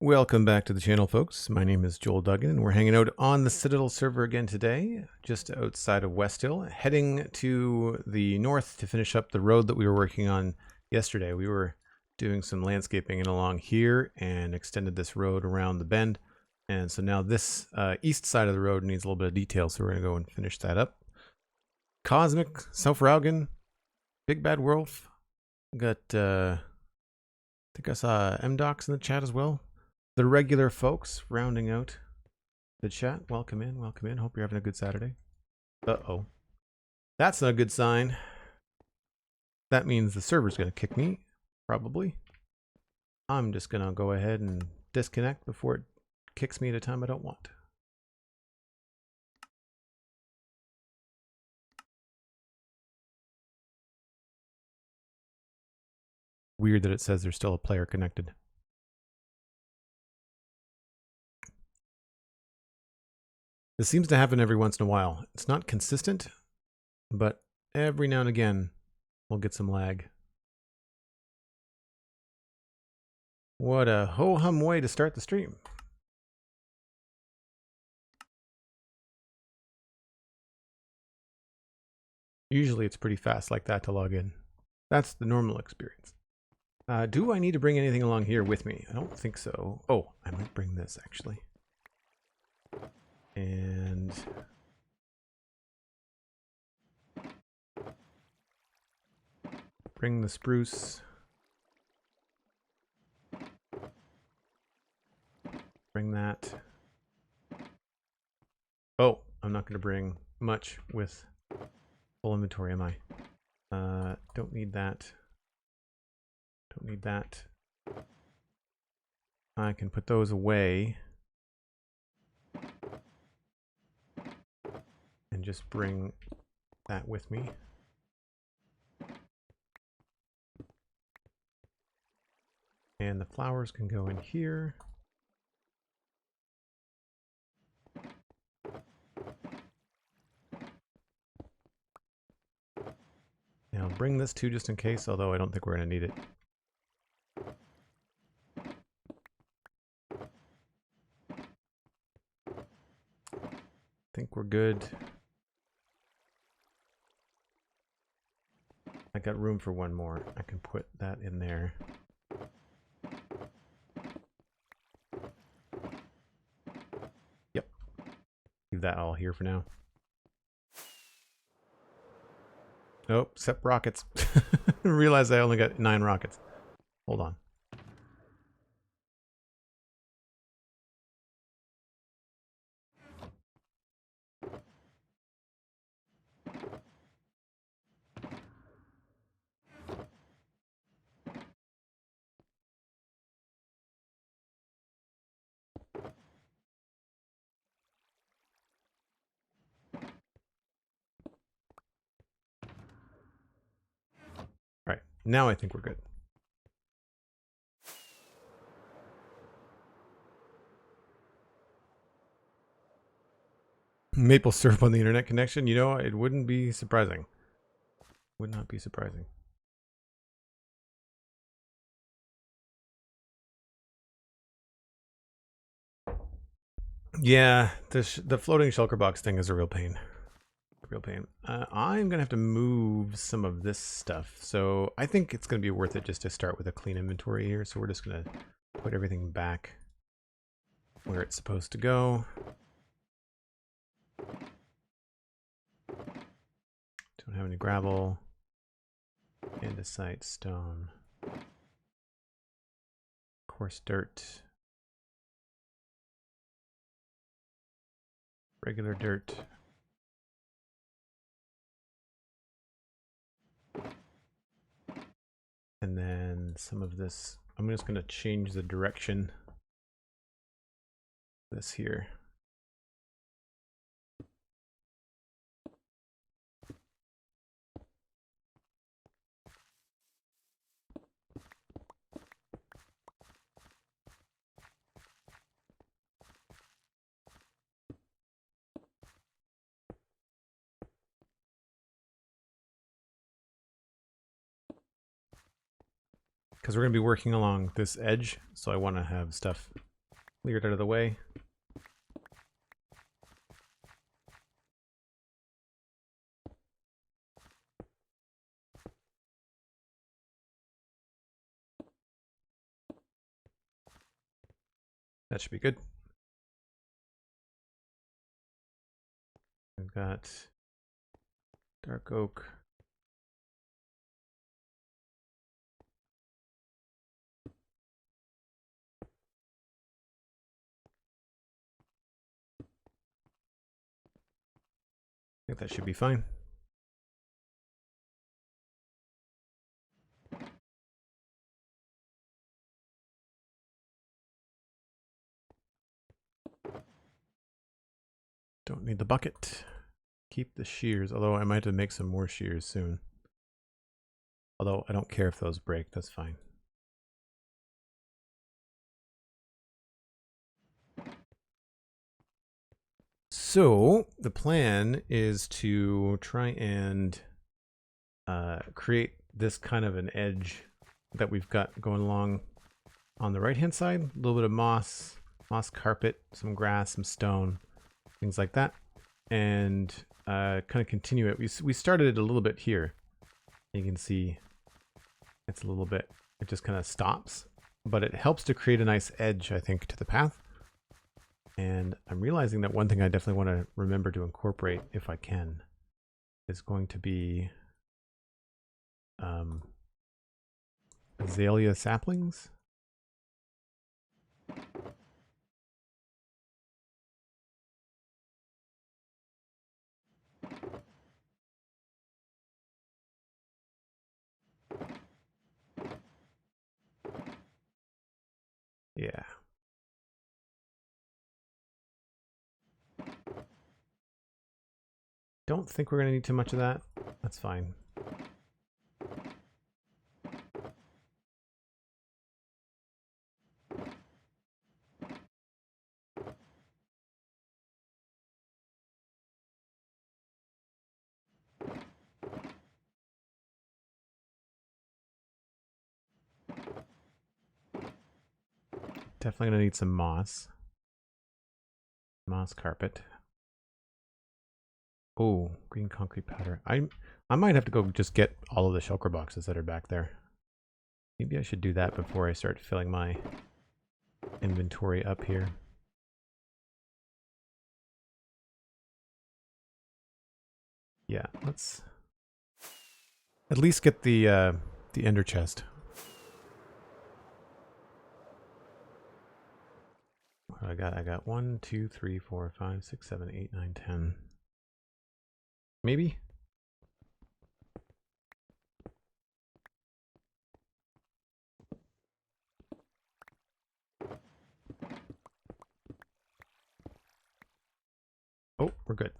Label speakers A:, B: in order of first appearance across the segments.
A: Welcome back to the channel, folks. My name is Joel Duggan, and we're hanging out on the Citadel server again today, just outside of Westhill, heading to the north to finish up the road that we were working on yesterday. We were doing some landscaping in along here and extended this road around the bend. And so now this east side of the road needs a little bit of detail, so we're going to go and finish that up. Cosmic, Self-Raugen, Big Bad Wolf. Got, I think I saw M-Docs in the chat as well. The regular folks rounding out the chat. Welcome in, welcome in. Hope you're having a good Saturday. Uh-oh. That's not a good sign. That means the server's going to kick me, probably. I'm just going to go ahead and disconnect before it kicks me at a time I don't want. Weird that it says there's still a player connected. This seems to happen every once in a while. It's not consistent, but every now and again we'll get some lag. What a ho-hum way to start the stream. Usually it's pretty fast like that to log in. That's the normal experience. Do I need to bring anything along here with me? I don't think so. Oh, I might bring this actually. And bring the spruce. Bring that. Oh, I'm not going to bring much with full inventory, am I? Don't need that. Don't need that. I can put those away. And just bring that with me. And the flowers can go in here. Now I'll bring this too just in case, although I don't think we're going to need it. I think we're good. I got room for one more. I can put that in there. Yep. Leave that all here for now. Oh, except rockets. I realized I only got 9 rockets. Hold on. All right, now I think we're good. Maple syrup on the internet connection, you know, it wouldn't be surprising. Would not be surprising. Yeah, the floating shulker box thing is a real pain. Real pain. I'm gonna have to move some of this stuff, so I think it's gonna be worth it just to start with a clean inventory here. So we're just gonna put everything back where it's supposed to go. Don't have any gravel. Andesite, stone, coarse dirt, regular dirt. And then some of this, I'm just going to change the direction. This here. Because we're going to be working along this edge, so I want to have stuff Clear it out of the way. That should be good. We've got dark oak. I think that should be fine. Don't need the bucket. Keep the shears, although I might have to make some more shears soon. Although I don't care if those break, that's fine. So the plan is to try and create this kind of an edge that we've got going along on the right hand side. A little bit of moss carpet, some grass, some stone, things like that, and kind of continue it. We started it a little bit here. You can see it's a little bit, it just kind of stops, but it helps to create a nice edge, I think, to the path. And I'm realizing that one thing I definitely want to remember to incorporate, if I can, is going to be azalea saplings. Yeah. Don't think we're going to need too much of that. That's fine. Definitely going to need some moss. Moss carpet. Oh, green concrete powder. I might have to go just get all of the shulker boxes that are back there. Maybe I should do that before I start filling my inventory up here. Yeah, let's at least get the ender chest. What do I got 1, 2, 3, 4, 5, 6, 7, 8, 9, 10. Maybe? Oh, we're good.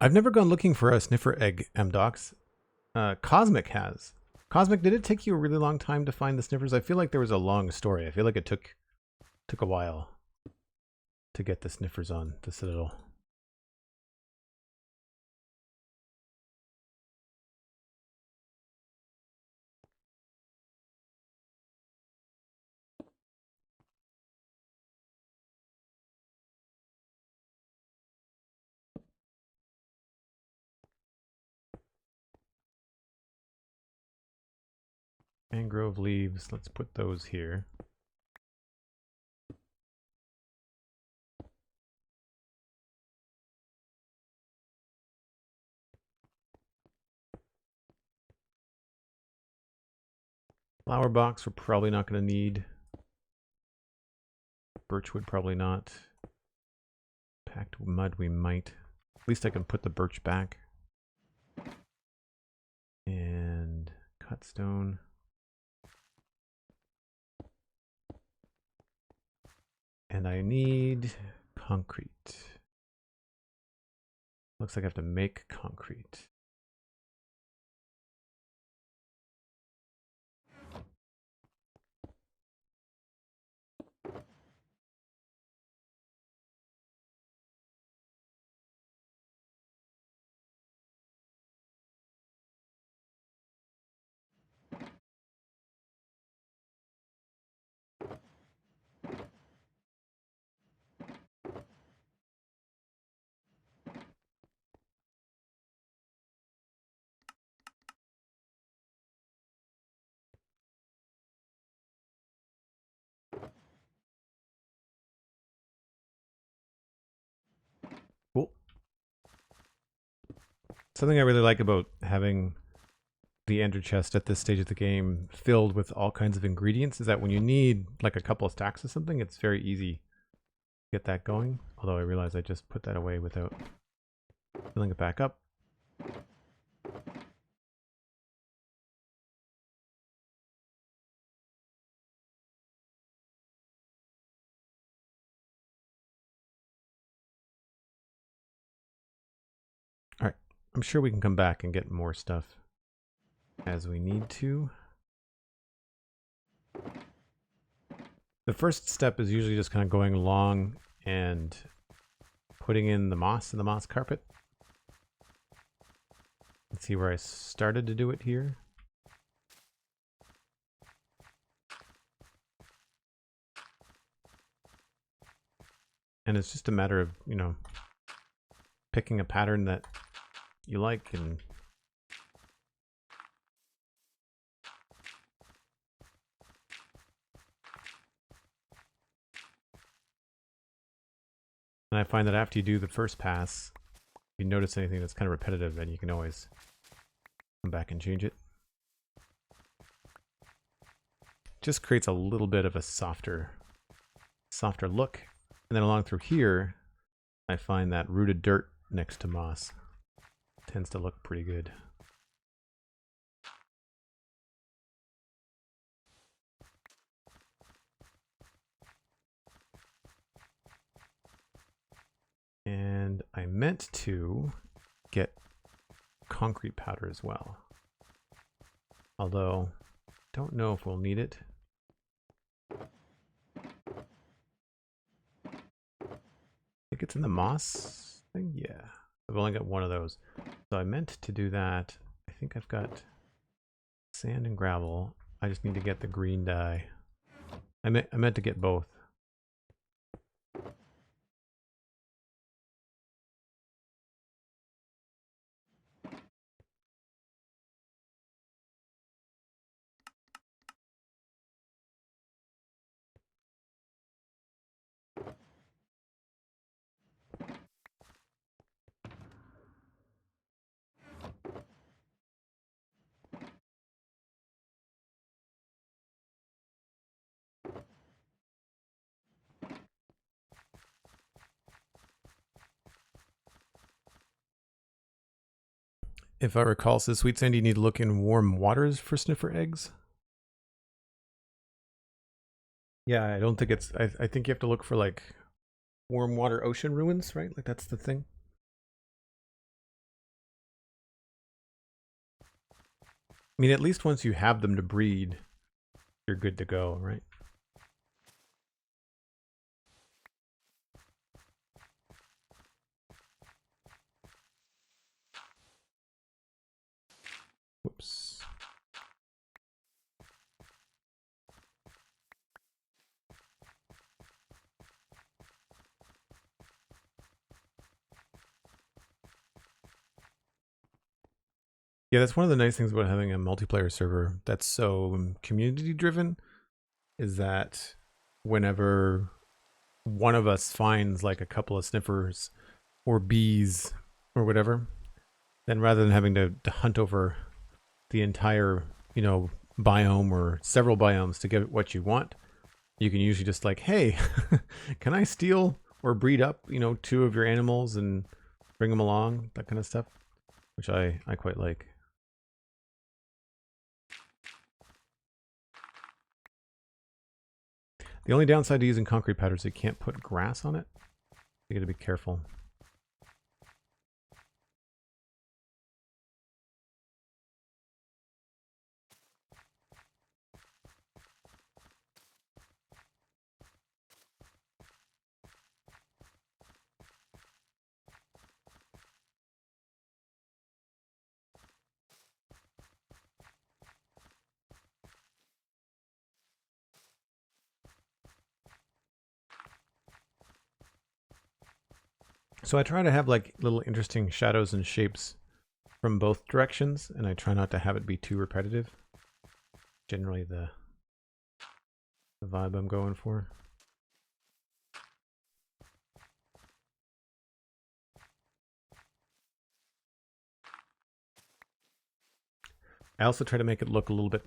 A: I've never gone looking for a sniffer egg, MDocs. Cosmic has. Cosmic, did it take you a really long time to find the sniffers? I feel like there was a long story. I feel like it took a while to get the sniffers on the Citadel. Mangrove leaves, let's put those here. Flower box we're probably not going to need. Birchwood probably not. Packed mud we might. At least I can put the birch back. And cut stone. And I need concrete. Looks like I have to make concrete. Something I really like about having the ender chest at this stage of the game filled with all kinds of ingredients is that when you need like a couple of stacks of something, it's very easy to get that going. Although I realize I just put that away without filling it back up. All right, I'm sure we can come back and get more stuff as we need to. The first step is usually just kind of going along and putting in the moss and the moss carpet. Let's see where I started to do it here. And it's just a matter of, you know, picking a pattern that you like and I find that after you do the first pass, if you notice anything that's kind of repetitive, then you can always come back and change it. Just creates a little bit of a softer look. And then along through here, I find that rooted dirt next to moss tends to look pretty good. And I meant to get concrete powder as well. Although, don't know if we'll need it. I think it's in the moss thing? Yeah. I've only got one of those. So I meant to do that. I think I've got sand and gravel. I just need to get the green dye. I meant to get both. If I recall, says SweetSandi, you need to look in warm waters for sniffer eggs. Yeah, I don't think it's... I think you have to look for like warm water ocean ruins, right? Like that's the thing. I mean, at least once you have them to breed, you're good to go, right? Whoops. Yeah, that's one of the nice things about having a multiplayer server that's so community driven is that whenever one of us finds like a couple of sniffers or bees or whatever, then rather than having to hunt over the entire, you know, biome or several biomes to get what you want, you can usually just like, hey, can I steal or breed up, you know, 2 of your animals and bring them along, that kind of stuff, which I quite like. The only downside to using concrete powder is you can't put grass on it. You gotta be careful. So I try to have like little interesting shadows and shapes from both directions, and I try not to have it be too repetitive. Generally the vibe I'm going for. I also try to make it look a little bit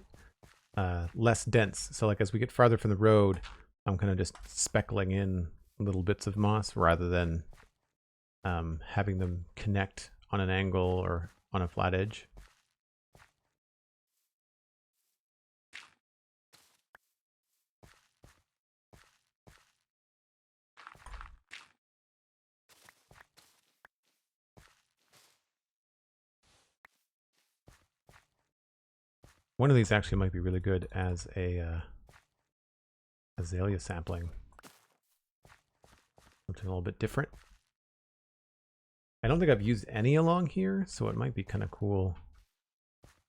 A: less dense. So like as we get farther from the road, I'm kind of just speckling in little bits of moss rather than having them connect on an angle or on a flat edge. One of these actually might be really good as a azalea sapling. Something a little bit different. I don't think I've used any along here, so it might be kind of cool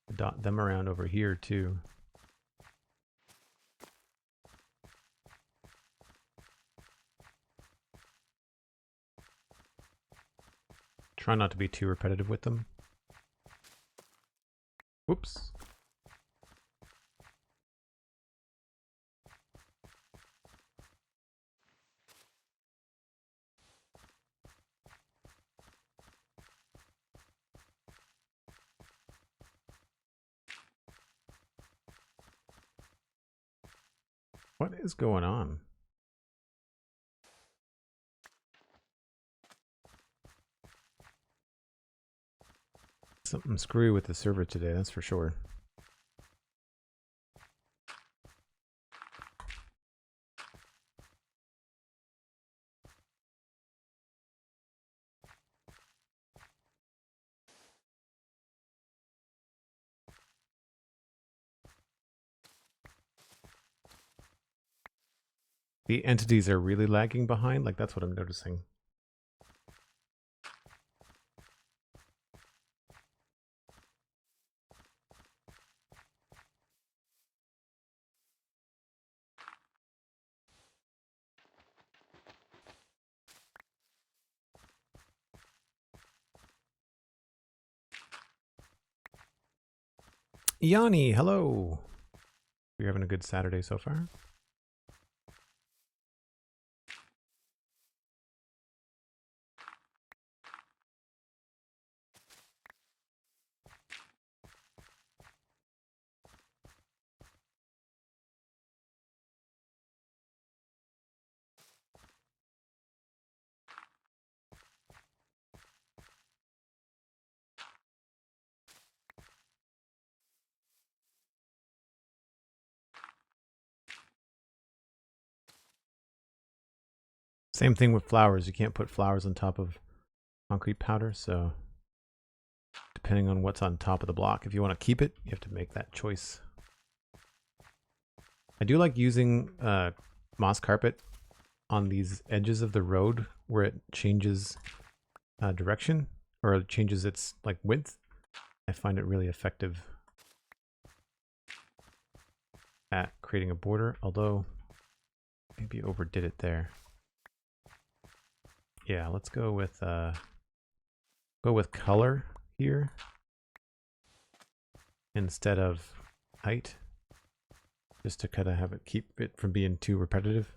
A: to dot them around over here too. Try not to be too repetitive with them. Whoops. What is going on? Something screwy with the server today, that's for sure. The entities are really lagging behind, like that's what I'm noticing. Yanni, hello. You're having a good Saturday so far? Same thing with flowers. You can't put flowers on top of concrete powder, so depending on what's on top of the block, if you want to keep it, you have to make that choice. I do like using moss carpet on these edges of the road where it changes direction or it changes its like width. I find it really effective at creating a border, although maybe overdid it there. Yeah, let's go with color here instead of height, just to kind of have it keep it from being too repetitive.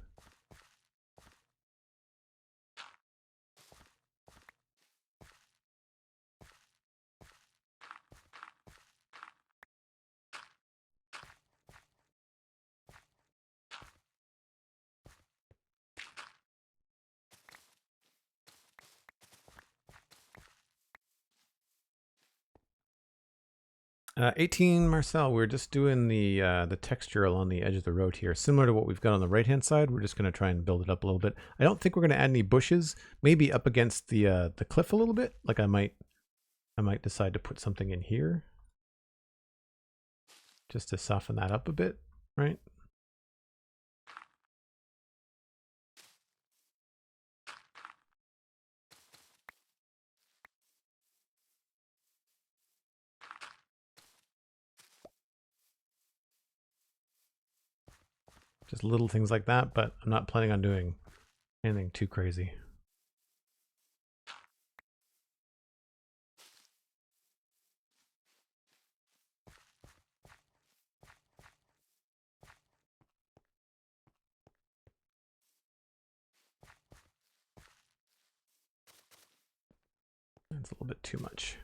A: $18 Marcel, we're just doing the texture along the edge of the road here, similar to what we've got on the right hand side. We're just going to try and build it up a little bit. I don't think we're going to add any bushes. Maybe up against the cliff a little bit. Like I might decide to put something in here just to soften that up a bit, right? Just little things like that, but I'm not planning on doing anything too crazy. That's a little bit too much.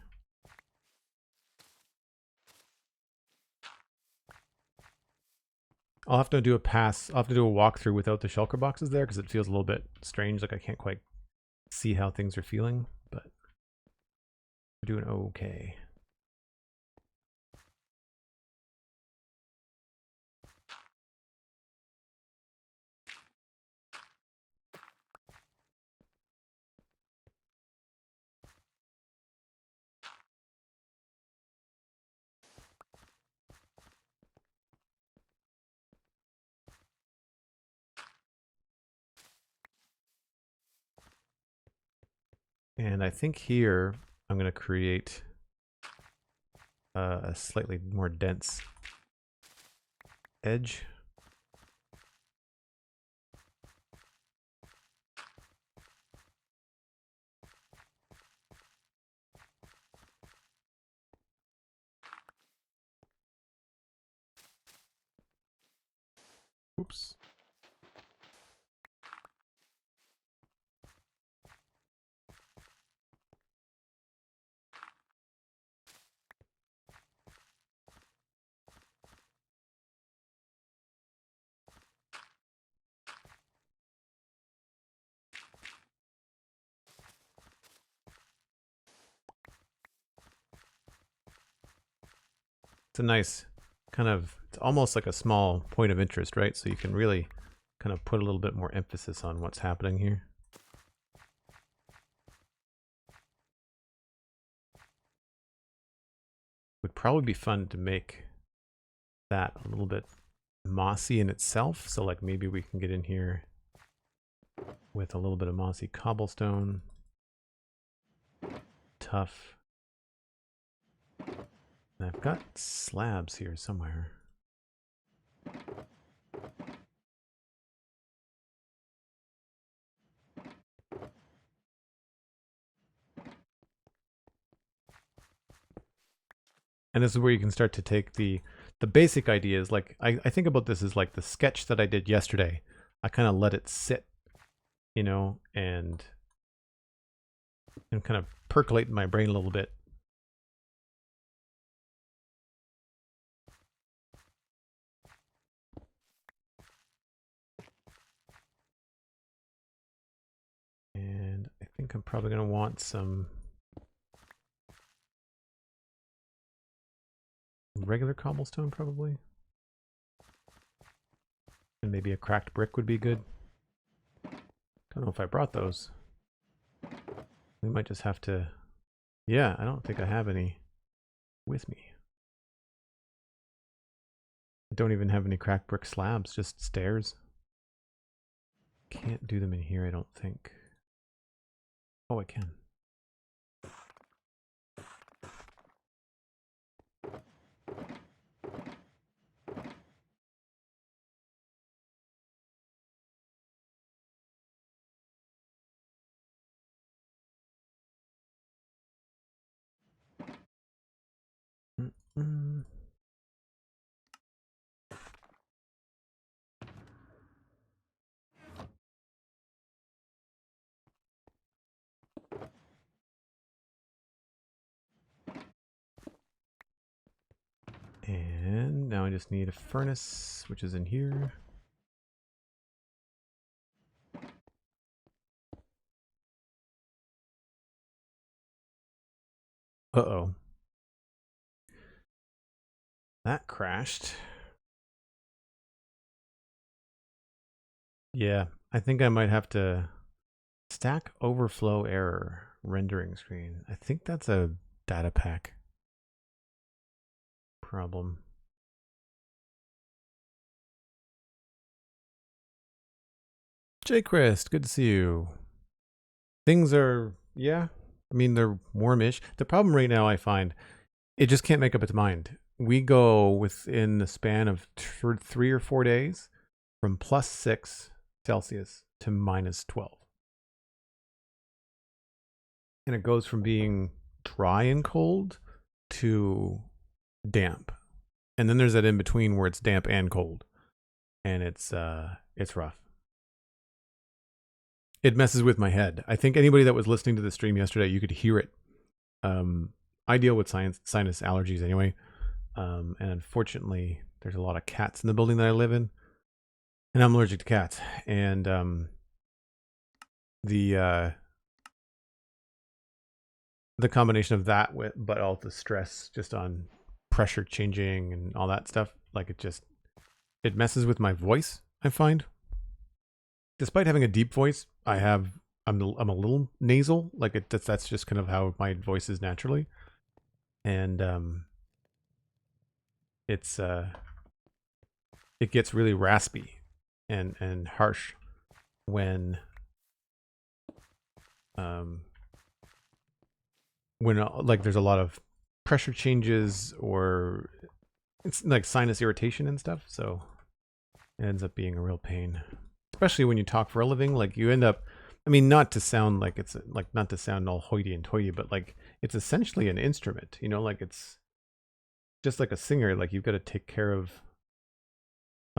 A: I'll have to do a pass. I'll have to do a walkthrough without the shulker boxes there because it feels a little bit strange. Like I can't quite see how things are feeling, but we're doing okay. And I think here I'm going to create a slightly more dense edge. Oops. It's a nice kind of, it's almost like a small point of interest, right? So you can really kind of put a little bit more emphasis on what's happening here. Would probably be fun to make that a little bit mossy in itself. So like maybe we can get in here with a little bit of mossy cobblestone. Tough. And I've got slabs here somewhere. And this is where you can start to take the basic ideas. Like I think about this as like the sketch that I did yesterday. I kind of let it sit, you know, and kind of percolate in my brain a little bit. And I think I'm probably going to want some regular cobblestone probably. And maybe a cracked brick would be good. Don't know if I brought those. We might just have to... Yeah, I don't think I have any with me. I don't even have any cracked brick slabs, just stairs. Can't do them in here, I don't think. Oh, I can. Mm-mm. And now I just need a furnace, which is in here. Uh-oh. That crashed. Yeah, I think I might have to stack overflow error rendering screen. I think that's a data pack problem. JPrice, good to see you. Things are, yeah, I mean, they're warmish. The problem right now I find, it just can't make up its mind. We go within the span of 3 or 4 days from +6 Celsius to -12. And it goes from being dry and cold to damp. And then there's that in between where it's damp and cold. And it's rough. It messes with my head. I think anybody that was listening to the stream yesterday, you could hear it. I deal with sinus allergies anyway. And unfortunately, there's a lot of cats in the building that I live in. and I'm allergic to cats. And the combination of that with, but all the stress just on pressure changing and all that stuff, like it messes with my voice, I find. Despite having a deep voice, I'm a little nasal. Like that's just kind of how my voice is naturally. And it gets really raspy and harsh when like there's a lot of pressure changes, or it's like sinus irritation and stuff. So it ends up being a real pain, especially when you talk for a living. Like you end up, I mean, not to sound like it's like, not to sound all hoity and toity, but like it's essentially an instrument, you know, like it's just like a singer. Like you've got to take care of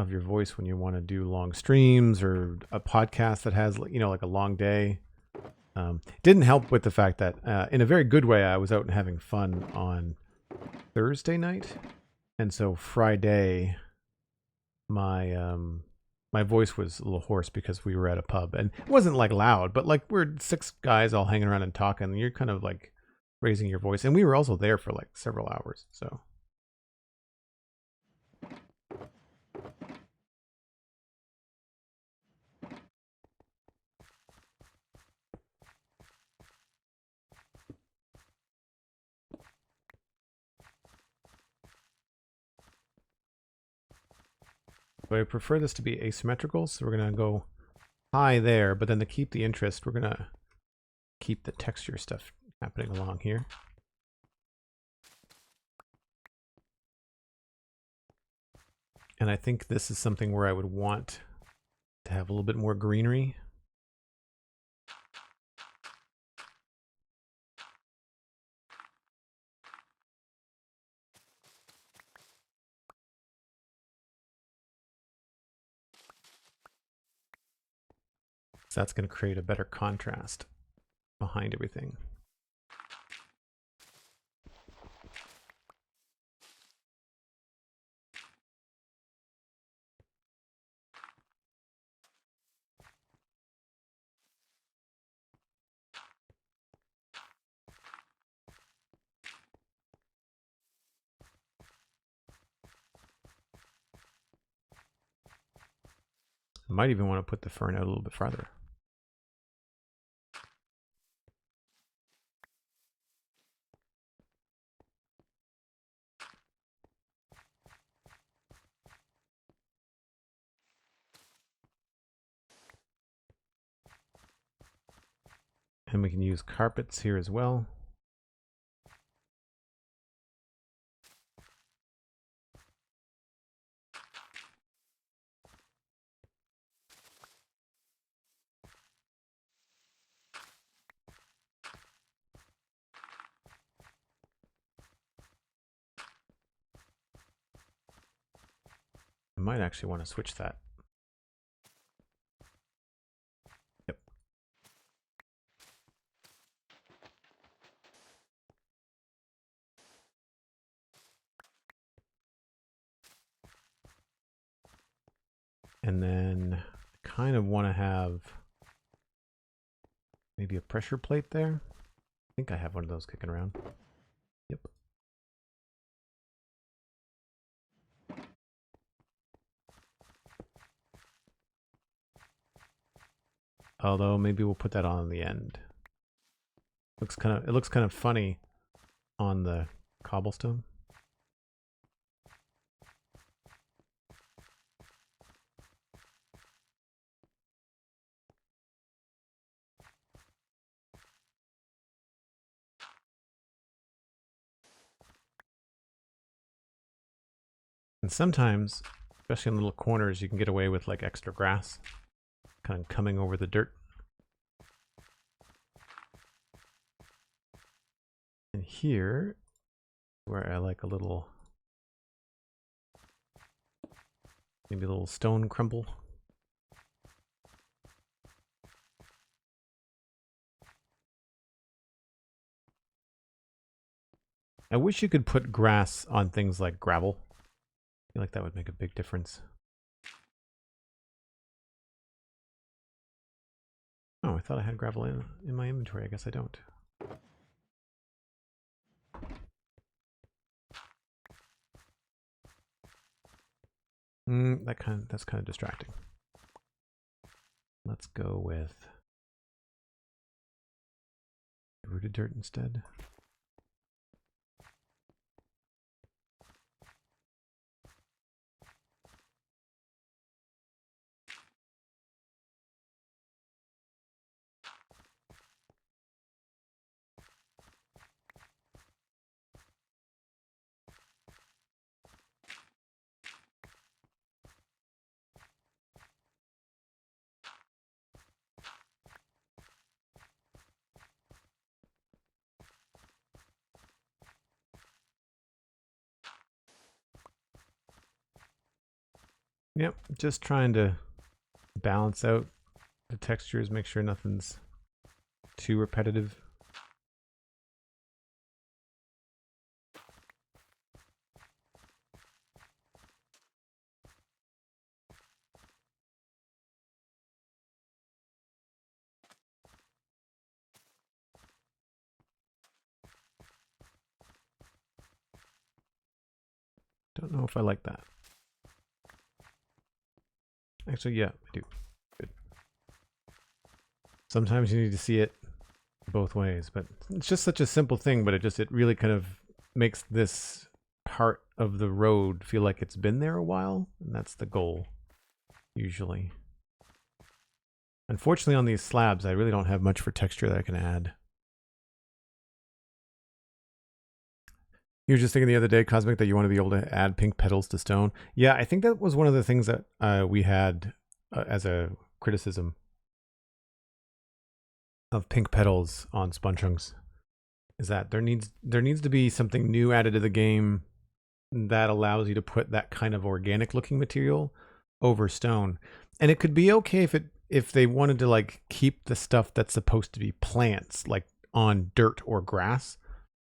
A: your voice when you want to do long streams or a podcast that has, you know, like a long day. Didn't help with the fact that in a very good way, I was out and having fun on Thursday night, and so Friday my my voice was a little hoarse because we were at a pub, and it wasn't like loud, but like we're 6 guys all hanging around and talking, and you're kind of like raising your voice, and we were also there for like several hours. So I prefer this to be asymmetrical, so we're gonna go high there, but then to keep the interest, we're gonna keep the texture stuff happening along here. And I think this is something where I would want to have a little bit more greenery. So that's going to create a better contrast behind everything. I might even want to put the fern out a little bit farther. And we can use carpets here as well. I might actually want to switch that. Yep. And then I kind of want to have maybe a pressure plate there. I think I have one of those kicking around. Yep. Although maybe we'll put that on the end. It looks kind of funny on the cobblestone. And sometimes, especially in little corners, you can get away with like extra grass kind of coming over the dirt. And here, where I like a little, maybe a little stone crumble. I wish you could put grass on things like gravel. I feel like that would make a big difference. Oh, I thought I had gravel in my inventory. I guess I don't. That's kind of distracting. Let's go with rooted dirt instead. Yep, just trying to balance out the textures, make sure nothing's too repetitive. Don't know if I like that. Actually, yeah, I do. Good. Sometimes you need to see it both ways, but it's just such a simple thing, but it really kind of makes this part of the road feel like it's been there a while, and that's the goal, usually. Unfortunately, on these slabs, I really don't have much for texture that I can add. You were just thinking the other day, Cosmic, that you want to be able to add pink petals to stone. Yeah, I think that was one of the things that we had as a criticism of pink petals on Spawn Chunks, is that there needs to be something new added to the game that allows you to put that kind of organic looking material over stone. And it could be okay if they wanted to like keep the stuff that's supposed to be plants like on dirt or grass.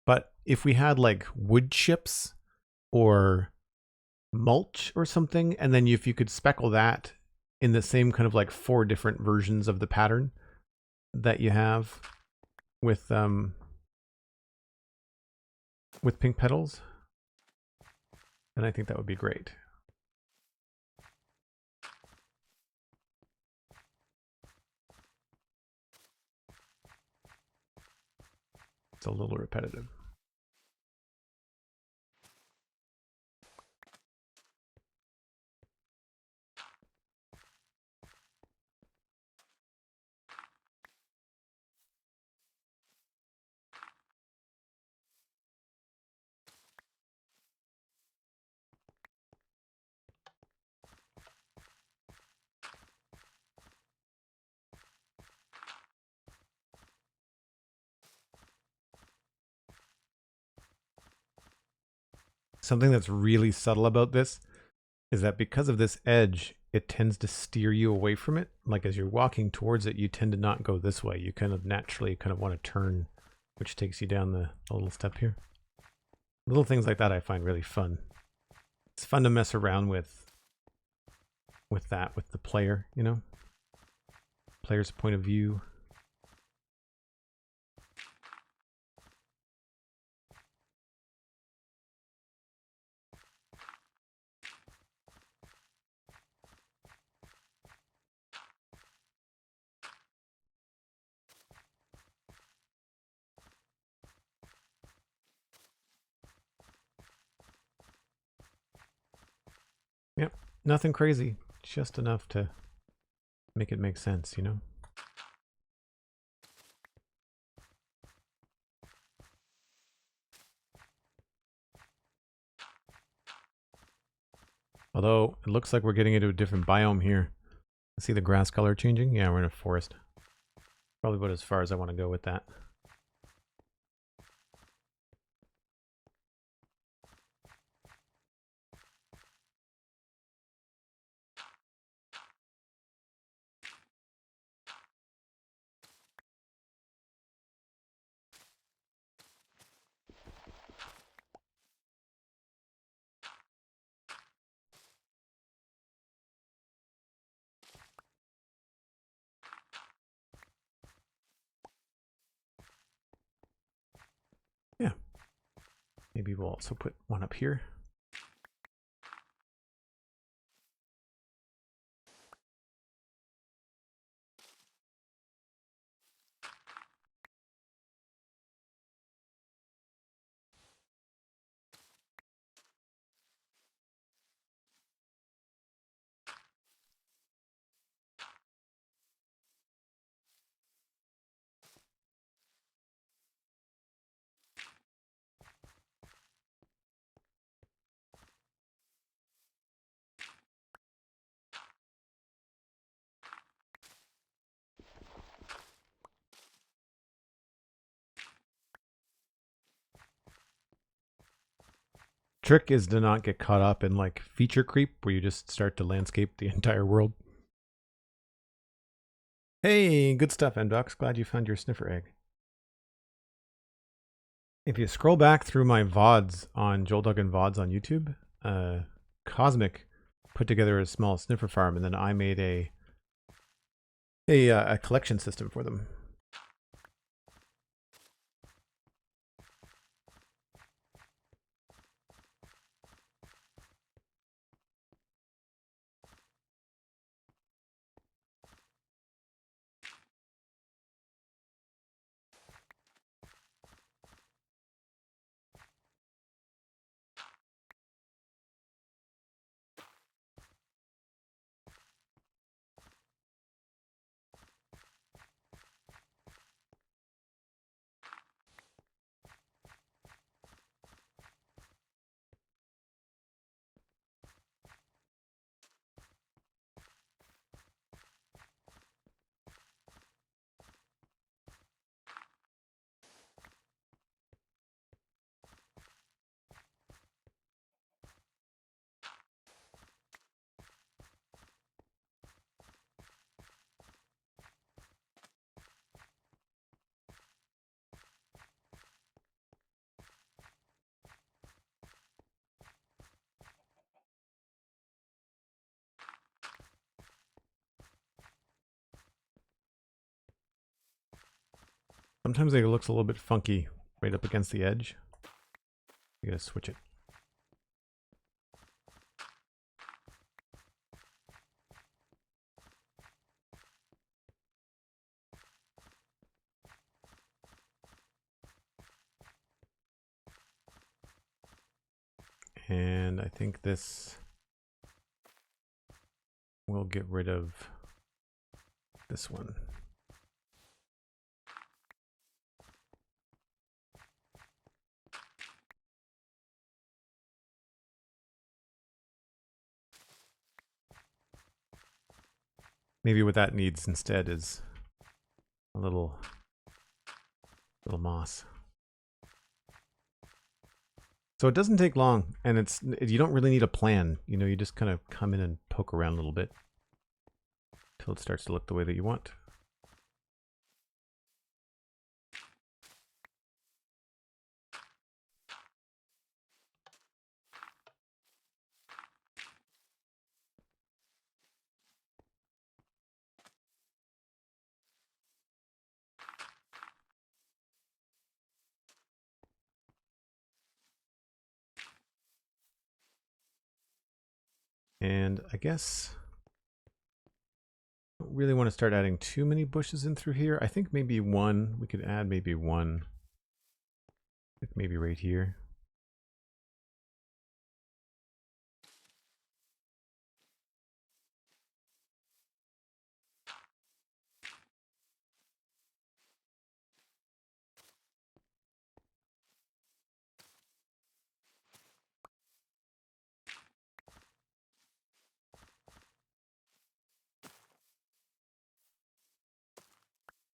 A: But if we had like wood chips or mulch or something, and then if you could speckle that in the same kind of like 4 different versions of the pattern that you have with pink petals, then I think that would be great. It's a little repetitive. Something that's really subtle about this is that because of this edge, it tends to steer you away from it. Like as you're walking towards it, you tend to not go this way. You kind of naturally kind of want to turn, which takes you down the little step here. Little things like that I find really fun. It's fun to mess around with that, with the player, you know? Player's point of view. Yep, nothing crazy, just enough to make it make sense, you know? Although, it looks like we're getting into a different biome here. See the grass color changing? Yeah, we're in a forest. Probably about as far as I want to go with that. Maybe we'll also put one up here. Trick is to not get caught up in like feature creep where you just start to landscape the entire world. Hey, good stuff, Endox. Glad you found your sniffer egg. If you scroll back through my VODs on Joel Duggan VODs on YouTube, Cosmic put together a small sniffer farm, and then I made a collection system for them. Sometimes it looks a little bit funky right up against the edge. You gotta switch it. And I think this will get rid of this one. Maybe what that needs instead is a little moss. So it doesn't take long, and you don't really need a plan. You know, you just kind of come in and poke around a little bit until it starts to look the way that you want. And I guess I don't really want to start adding too many bushes in through here. I think maybe one, we could add maybe one, like maybe right here.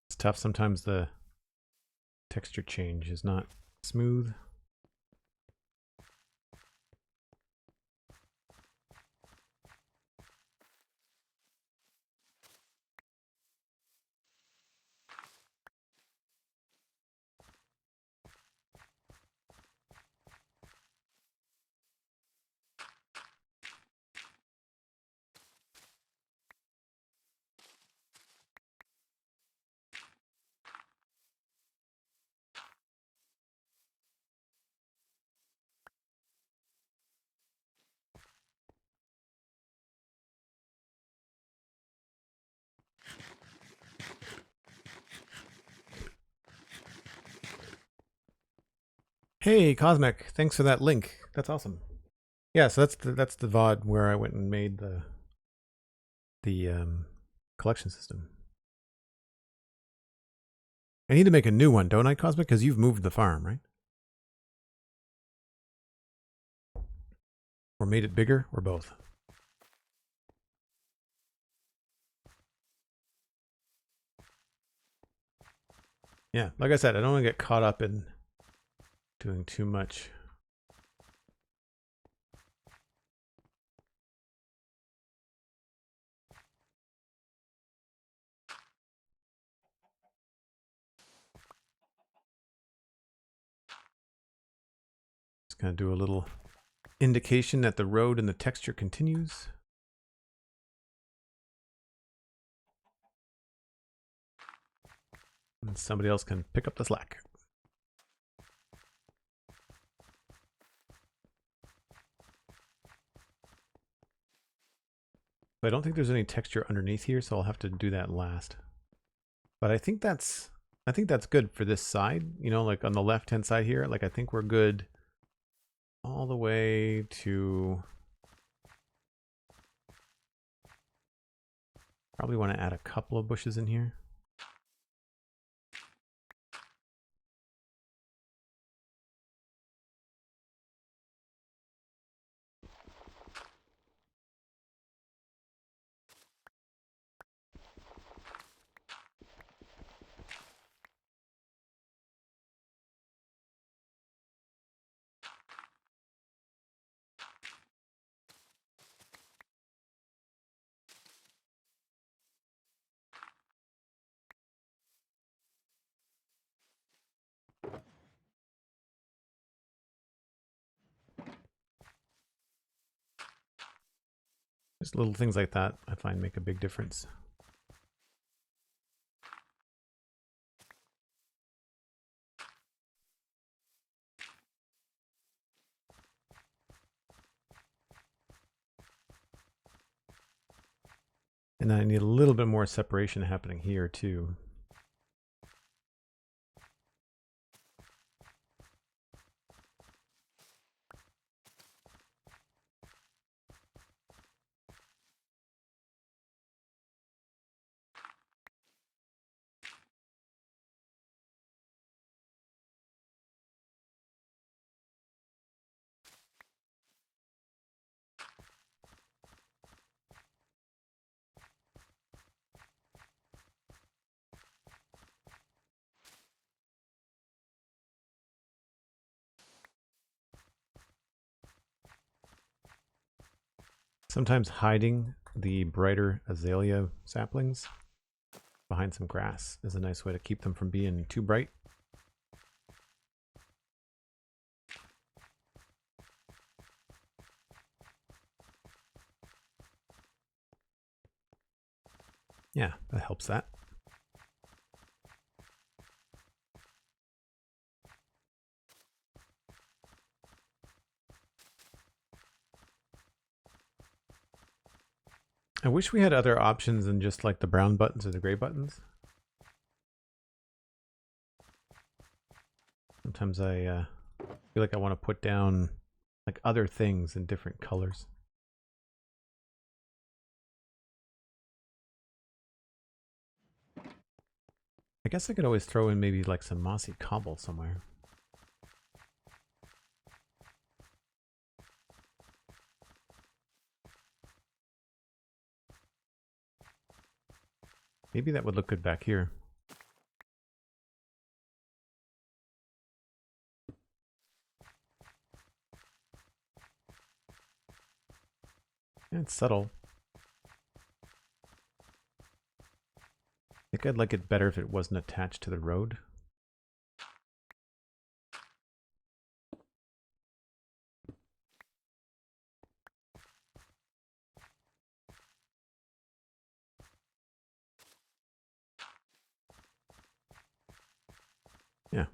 A: It's tough. Sometimes the texture change is not smooth. Hey, Cosmic, thanks for that link. That's awesome. Yeah, so that's the VOD where I went and made the collection system. I need to make a new one, don't I, Cosmic? Because you've moved the farm, right? Or made it bigger, or both? Yeah, like I said, I don't want to get caught up in doing too much. Just gonna do a little indication that the road and the texture continues. And somebody else can pick up the slack. I don't think there's any texture underneath here, so I'll have to do that last. But I think that's good for this side. You know, like on the left-hand side here, like I think we're good all the way to... Probably want to add a couple of bushes in here. Just little things like that I find make a big difference. And then I need a little bit more separation happening here too. Sometimes hiding the brighter azalea saplings behind some grass is a nice way to keep them from being too bright. Yeah, that helps that. I wish we had other options than just like the brown buttons or the gray buttons. Sometimes I feel like I want to put down like other things in different colors. I guess I could always throw in maybe like some mossy cobble somewhere. Maybe that would look good back here. Yeah, it's subtle. I think I'd like it better if it wasn't attached to the road. Yeah.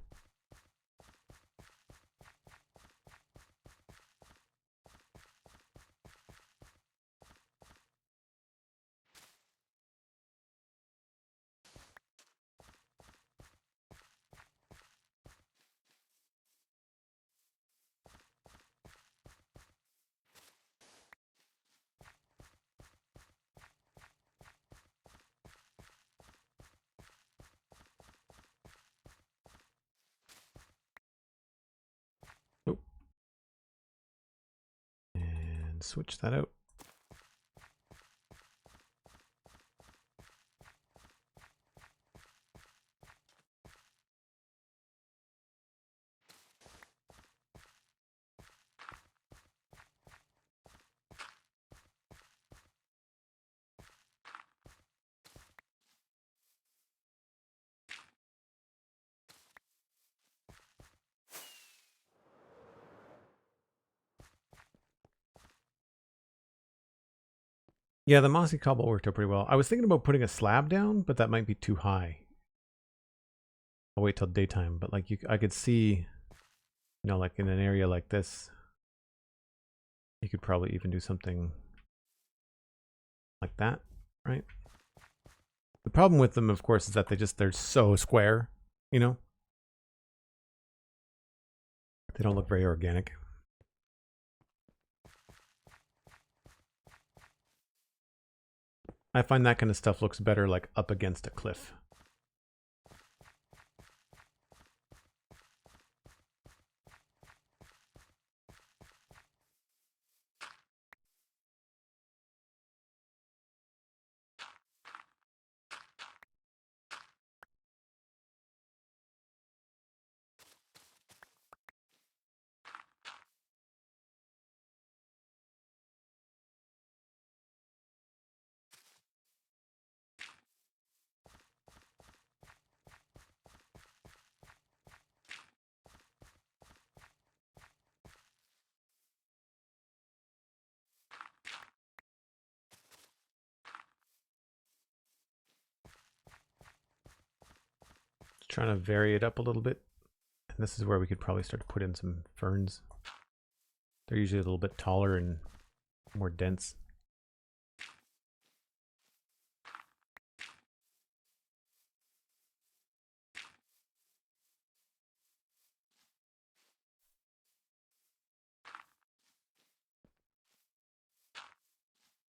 A: and switch that out. Yeah, the mossy cobble worked out pretty well. I was thinking about putting a slab down, but that might be too high. I'll wait till daytime, but like I could see, you know, like in an area like this, you could probably even do something like that, right? The problem with them, of course, is that they're so square, you know? They don't look very organic. I find that kind of stuff looks better like up against a cliff. Trying to vary it up a little bit. And this is where we could probably start to put in some ferns. They're usually a little bit taller and more dense.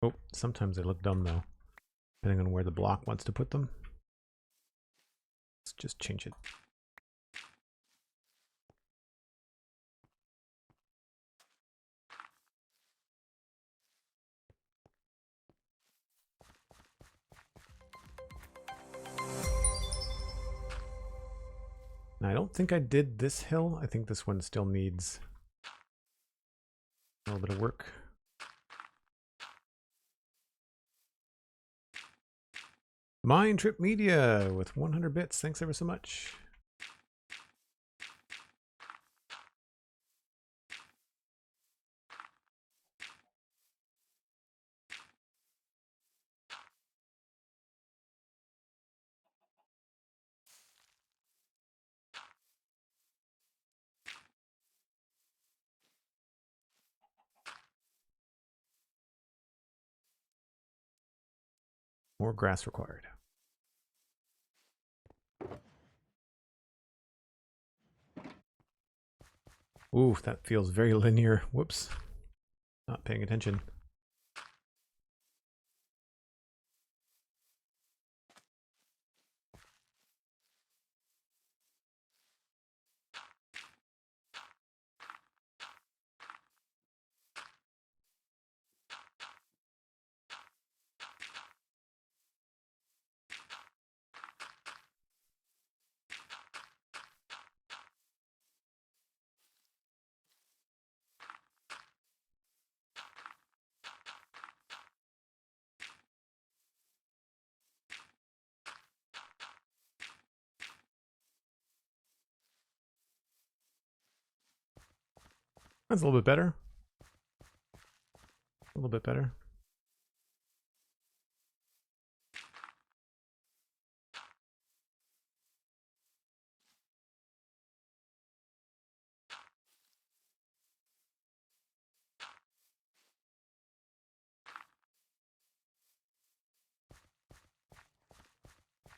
A: Oh, sometimes they look dumb though, depending on where the block wants to put them. Let's just change it. Now, I don't think I did this hill. I think this one still needs a little bit of work. MindTripMedia with 100 bits. Thanks ever so much. More grass required. Ooh, that feels very linear. Whoops. Not paying attention. That's a little bit better. A little bit better.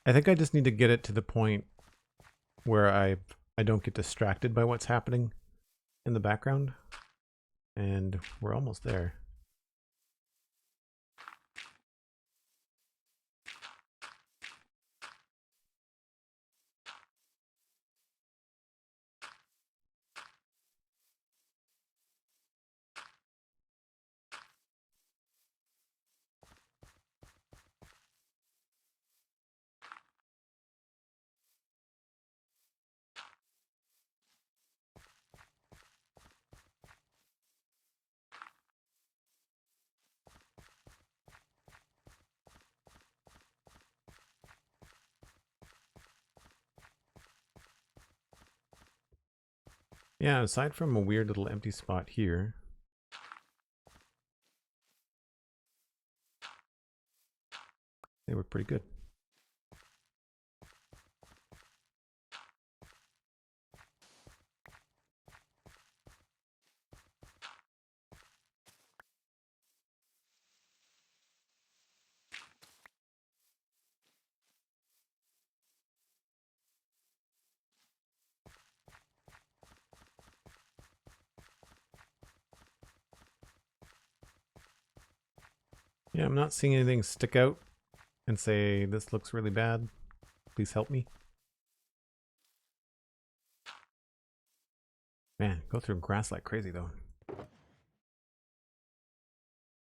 A: I think I just need to get it to the point where I don't get distracted by what's happening in the background. And we're almost there. Yeah, aside from a weird little empty spot here, they were pretty good. Yeah, I'm not seeing anything stick out and say, this looks really bad. Please help me. Man, go through grass like crazy though. I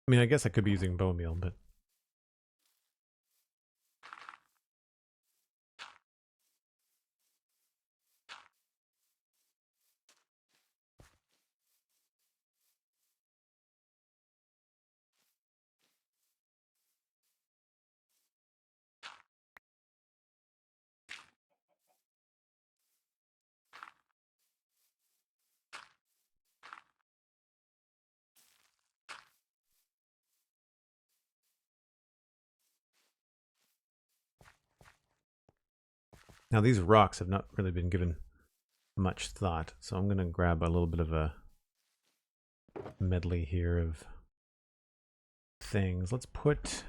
A: mean, I guess I could be using bone meal, but now these rocks have not really been given much thought, so I'm going to grab a little bit of a medley here of things. Let's put,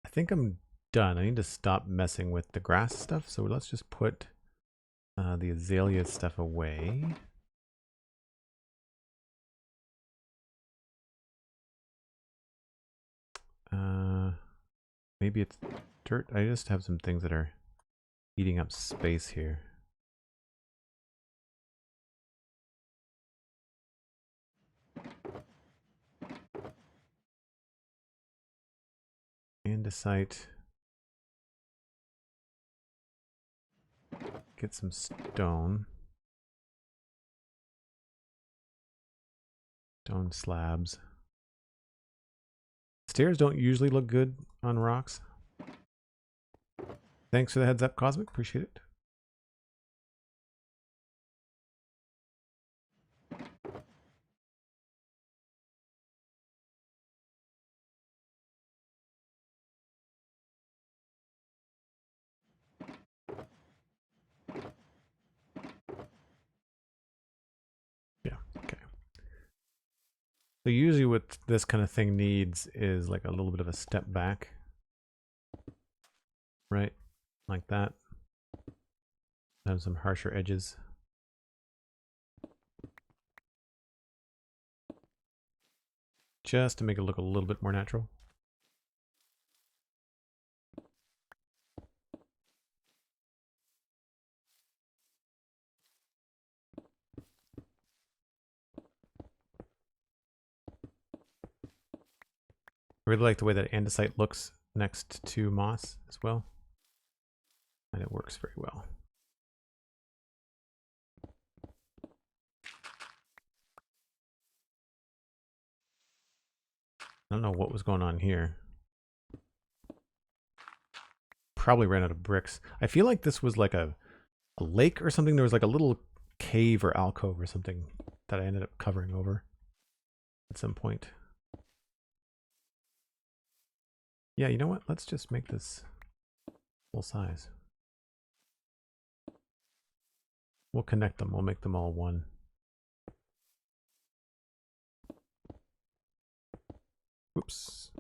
A: I think I'm done. I need to stop messing with the grass stuff, so let's just put the azalea stuff away. Maybe it's dirt. I just have some things that are eating up space here. Andesite. Get some stone. Stone slabs. Stairs don't usually look good on rocks. Thanks for the heads up, Cosmic. Appreciate it. Yeah, okay. So usually what this kind of thing needs is like a little bit of a step back. Right? Like that. Have some harsher edges. Just to make it look a little bit more natural. I really like the way that andesite looks next to moss as well. And it works very well. I don't know what was going on here. Probably ran out of bricks. I feel like this was like a lake or something. There was like a little cave or alcove or something that I ended up covering over at some point. Yeah, you know what? Let's just make this full size. We'll connect them. We'll make them all one. Oops.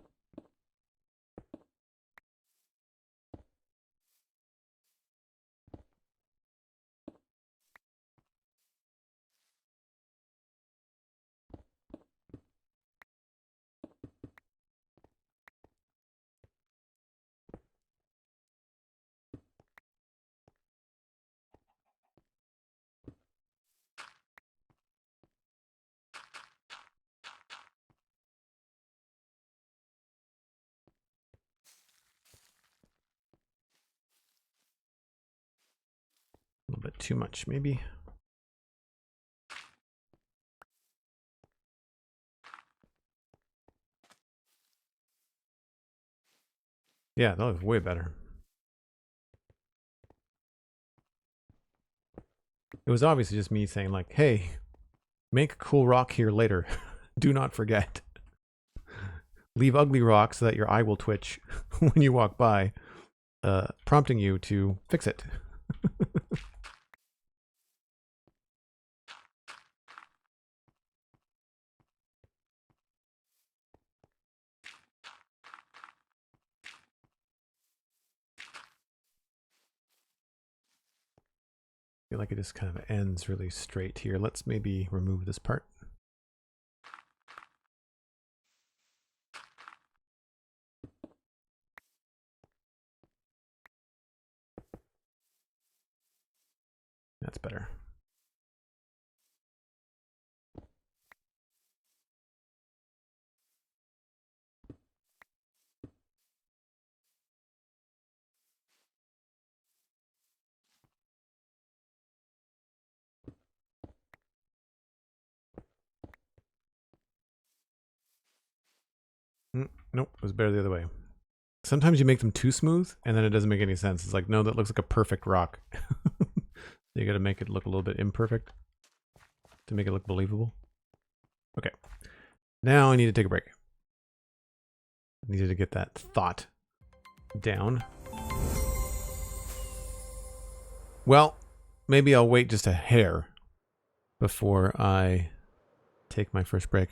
A: A little bit too much, maybe. Yeah, that was way better. It was obviously just me saying like, hey, make a cool rock here later. Do not forget. Leave ugly rocks so that your eye will twitch when you walk by, prompting you to fix it. I feel like it just kind of ends really straight here. Let's maybe remove this part. That's better. Nope, it was better the other way. Sometimes you make them too smooth and then it doesn't make any sense. It's like, no, that looks like a perfect rock. You got to make it look a little bit imperfect to make it look believable. Okay. Now I need to take a break. I needed to get that thought down. Well, maybe I'll wait just a hair before I take my first break.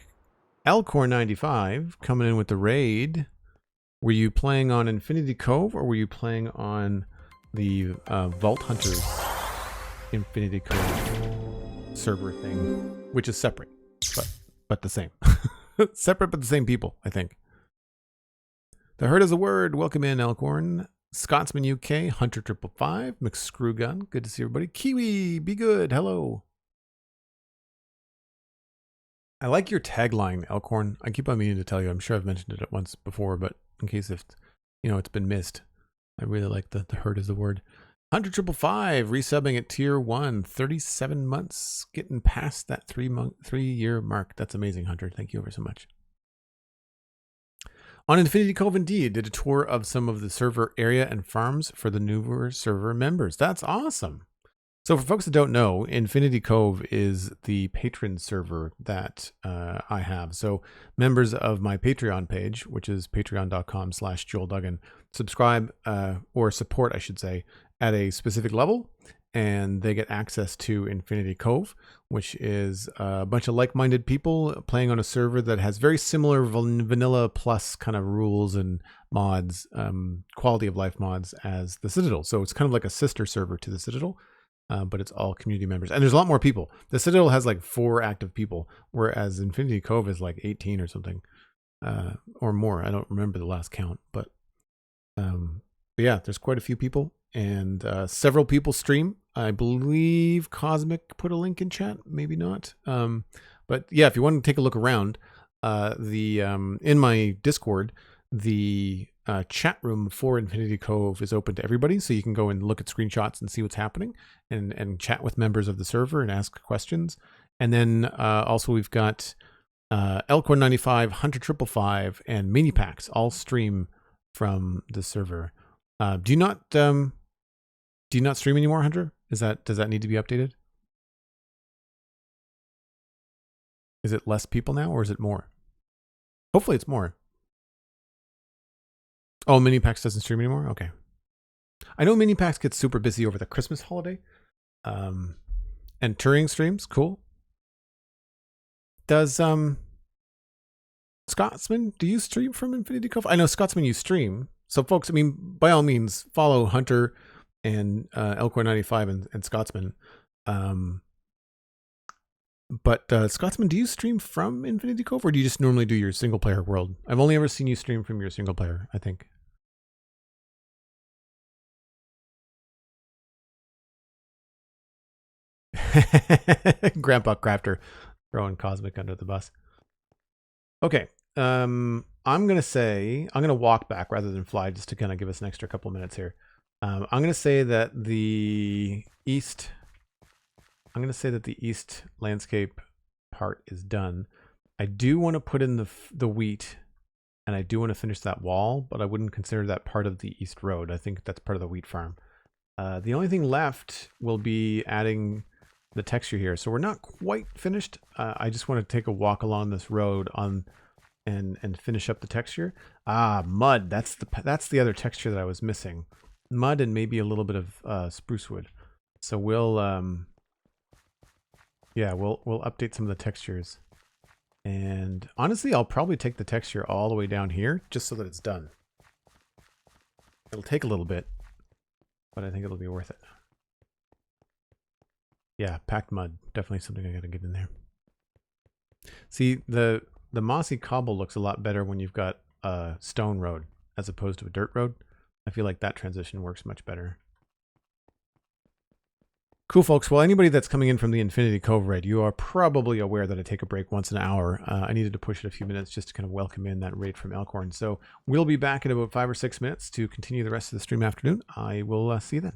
A: Elcor95 coming in with the raid. Were you playing on Infinity Cove or were you playing on the Vault Hunters Infinity Cove server thing, which is separate, but the same. Separate but the same people, I think. The Herd is a Word. Welcome in, Elkhorn. ScotsmanUK, Hunter555, McScrewgunn. Good to see everybody. Kiwi, be good. Hello. I like your tagline, Elkhorn. I keep on meaning to tell you. I'm sure I've mentioned it once before, but in case if it's been missed, I really like the Herd is the Word. Hunter555 resubbing at tier 1, 37 months, getting past that 3-year mark. That's amazing, Hunter. Thank you ever so much. On Infinity Cove, indeed, did a tour of some of the server area and farms for the newer server members. That's awesome. So for folks that don't know, Infinity Cove is the patron server that I have. So members of my Patreon page, which is patreon.com/JoelDuggan, subscribe or support, I should say, at a specific level, and they get access to Infinity Cove, which is a bunch of like-minded people playing on a server that has very similar vanilla plus kind of rules and mods, quality of life mods as the Citadel. So it's kind of like a sister server to the Citadel. But it's all community members. And there's a lot more people. The Citadel has like 4 active people, whereas Infinity Cove is like 18 or something, or more. I don't remember the last count, but yeah, there's quite a few people, and several people stream. I believe Cosmic put a link in chat, maybe not. But yeah, if you want to take a look around, in my Discord, the chat room for Infinity Cove is open to everybody, so you can go and look at screenshots and see what's happening, and chat with members of the server and ask questions. And then also we've got Elcor95, Hunter555, and Mini Packs all stream from the server. Do you not stream anymore, Hunter? Does that need to be updated? Is it less people now, or is it more? Hopefully it's more. Oh, Mini Packs doesn't stream anymore? Okay. I know Mini Packs gets super busy over the Christmas holiday. And Turing streams, cool. Does Scotsman, do you stream from Infinity Cove? I know Scotsman, you stream. So folks, I mean, by all means, follow Hunter and Elcor95 and Scotsman. But Scotsman, do you stream from Infinity Cove, or do you just normally do your single player world? I've only ever seen you stream from your single player, I think. GrandpaCrafter throwing Cosmic under the bus. Okay. I'm going to walk back rather than fly, just to kind of give us an extra couple minutes here. I'm going to say that the east landscape part is done. I do want to put in the wheat, and I do want to finish that wall, but I wouldn't consider that part of the east road. I think that's part of the wheat farm. The only thing left will be adding the texture here. So we're not quite finished. I just want to take a walk along this road and finish up the texture. Ah, mud. That's the other texture that I was missing. Mud and maybe a little bit of spruce wood. So we'll yeah, we'll update some of the textures. And honestly, I'll probably take the texture all the way down here just so that it's done. It'll take a little bit, but I think it'll be worth it. Yeah, packed mud. Definitely something I gotta get in there. See, the mossy cobble looks a lot better when you've got a stone road as opposed to a dirt road. I feel like that transition works much better. Cool, folks. Well, anybody that's coming in from the Infinity Cove raid, you are probably aware that I take a break once an hour. I needed to push it a few minutes just to kind of welcome in that raid from Elkhorn. So we'll be back in about 5 or 6 minutes to continue the rest of the stream afternoon. I will see you then.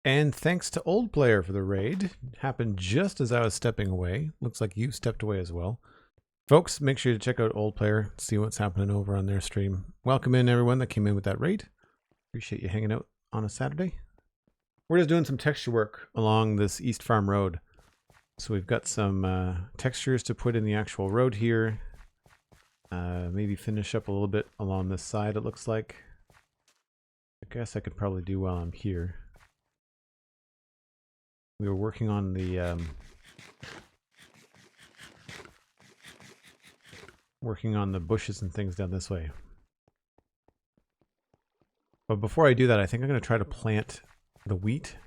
A: And thanks to Old Player for the raid. Happened just as I was stepping away. Looks like you stepped away as well. Folks, make sure to check out Old Player, see what's happening over on their stream. Welcome in everyone that came in with that raid. Appreciate you hanging out on a Saturday. We're just doing some texture work along this East Farm Road. So we've got some textures to put in the actual road here. Maybe finish up a little bit along this side, it looks like. I guess I could probably do while I'm here. We were working on the bushes and things down this way. But before I do that, I think I'm going to try to plant the wheat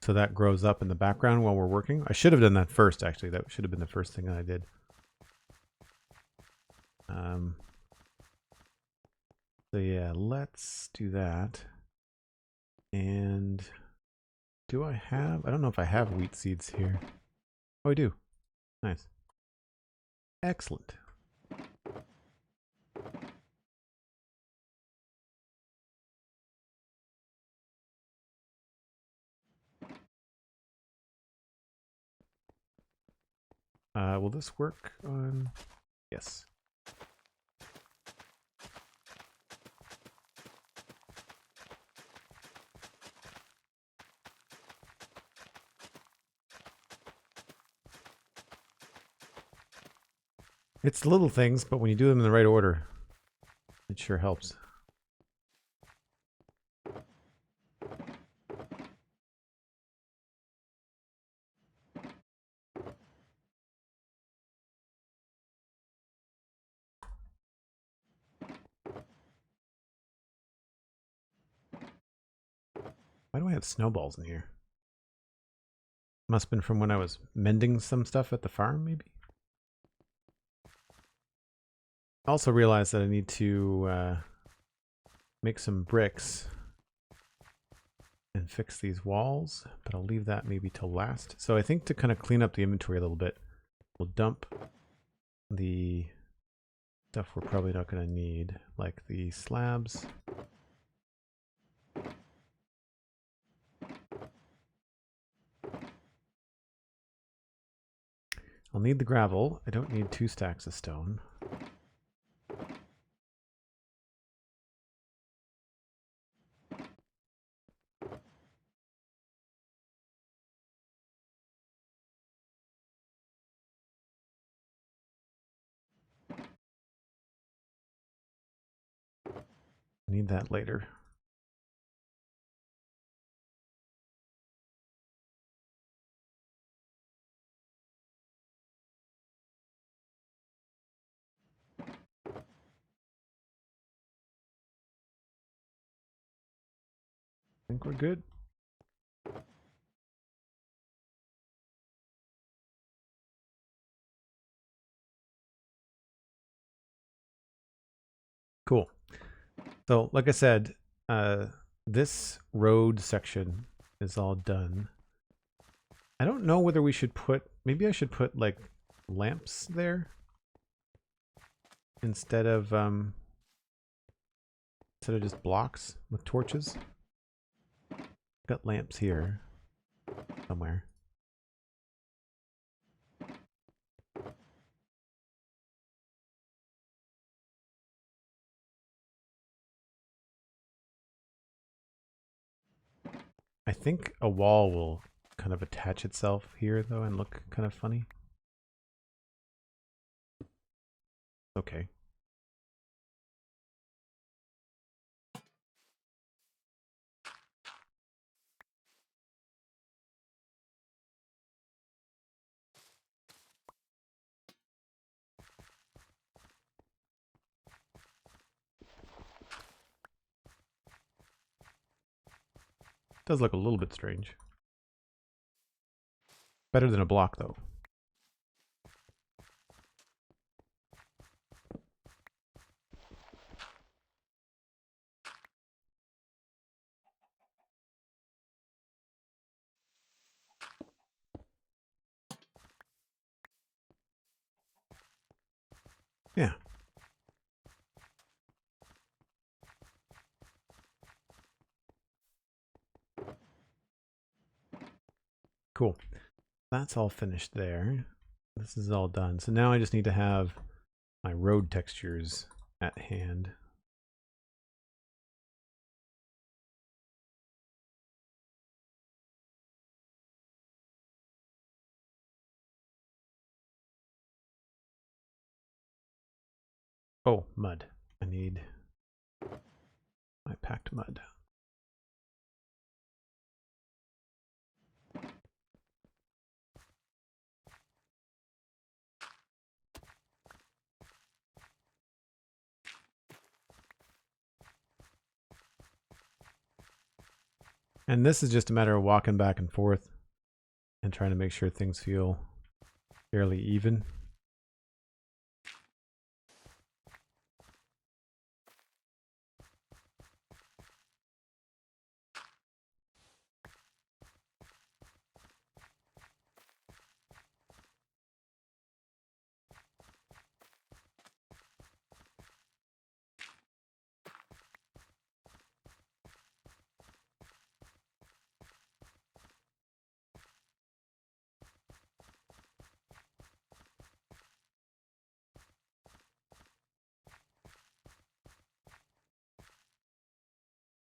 A: so that grows up in the background while we're working. I should have done that first, actually. That should have been the first thing that I did. So yeah, let's do that. And do I have... I don't know if I have wheat seeds here. Oh, I do. Nice. Excellent. Will this work on... Yes. It's little things, but when you do them in the right order, it sure helps. Why do I have snowballs in here? Must have been from when I was mending some stuff at the farm, maybe? I also realized that I need to make some bricks and fix these walls, but I'll leave that maybe till last. So I think to kind of clean up the inventory a little bit, we'll dump the stuff we're probably not going to need, like the slabs. I'll need the gravel. I don't need 2 stacks of stone. Need that later. I think we're good. Cool. So, like I said, this road section is all done. I don't know whether we should put... Maybe I should put, like, lamps there instead of just blocks with torches. Got lamps here somewhere. I think a wall will kind of attach itself here, though, and look kind of funny. Okay. Does look a little bit strange. Better than a block, though. Yeah. Cool. That's all finished there. This is all done. So now I just need to have my road textures at hand. Oh, mud. I need my packed mud. And this is just a matter of walking back and forth and trying to make sure things feel fairly even.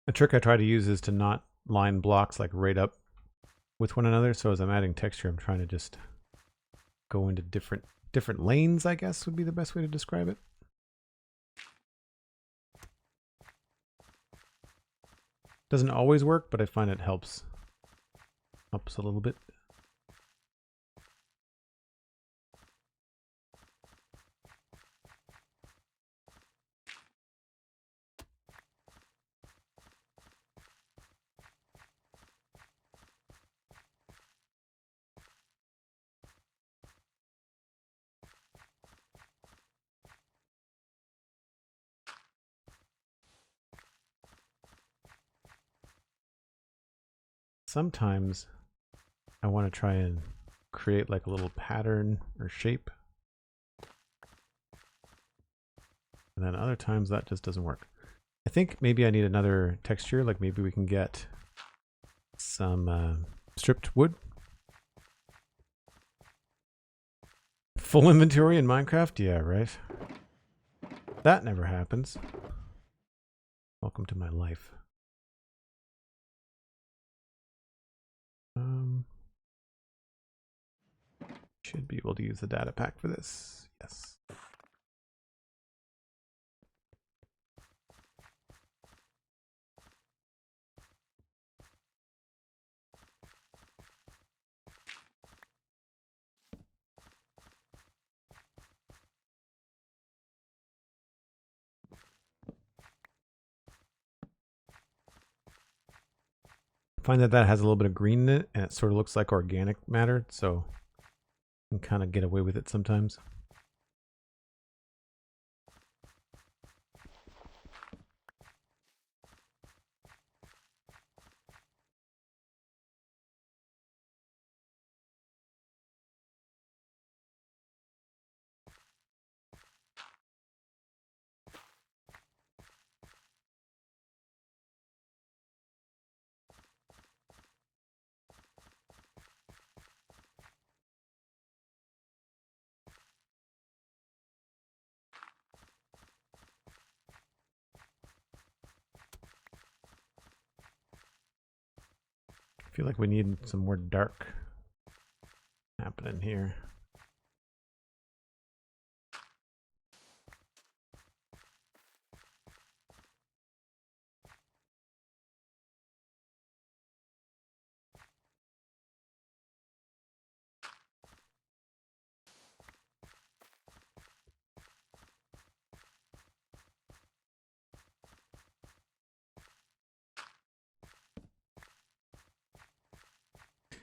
A: A trick I try to use is to not line blocks like right up with one another. So as I'm adding texture, I'm trying to just go into different lanes, I guess would be the best way to describe it. Doesn't always work, but I find it helps a little bit. Sometimes I want to try and create like a little pattern or shape. And then other times that just doesn't work. I think maybe I need another texture, like maybe we can get some stripped wood. Full inventory in Minecraft? Yeah, right. That never happens. Welcome to my life. Should be able to use the data pack for this. Yes. I find that has a little bit of green in it, and it sort of looks like organic matter, so you can kind of get away with it sometimes. I feel like we need some more dark happening here.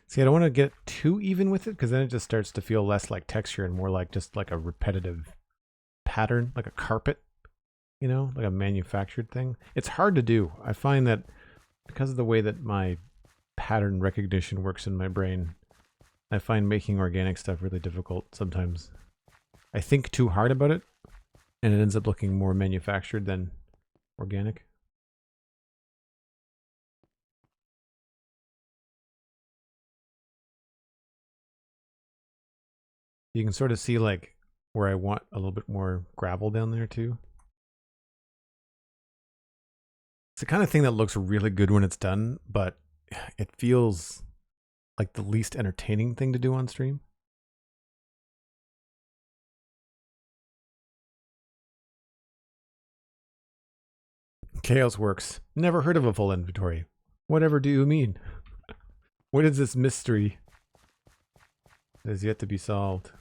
A: See, I don't want to get too even with it because then it just starts to feel less like texture and more like just like a repetitive pattern, like a carpet, you know, like a manufactured thing. It's hard to do. I find that because of the way that my pattern recognition works in my brain, I find making organic stuff really difficult sometimes. I think too hard about it, and it ends up looking more manufactured than organic. You can sort of see like where I want a little bit more gravel down there too. It's the kind of thing that looks really good when it's done, but it feels like the least entertaining thing to do on stream. Chaos Works. Never heard of a full inventory. Whatever do you mean? What is this mystery that is yet to be solved?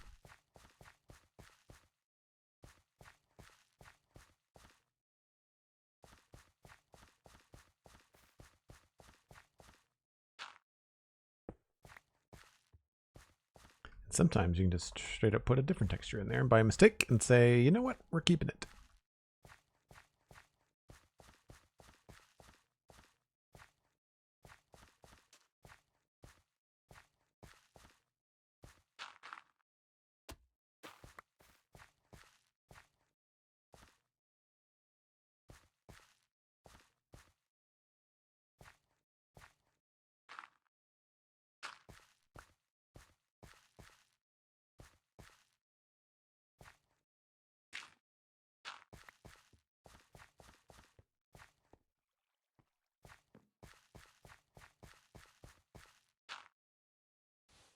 A: Sometimes you can just straight up put a different texture in there by mistake and say, you know what, we're keeping it.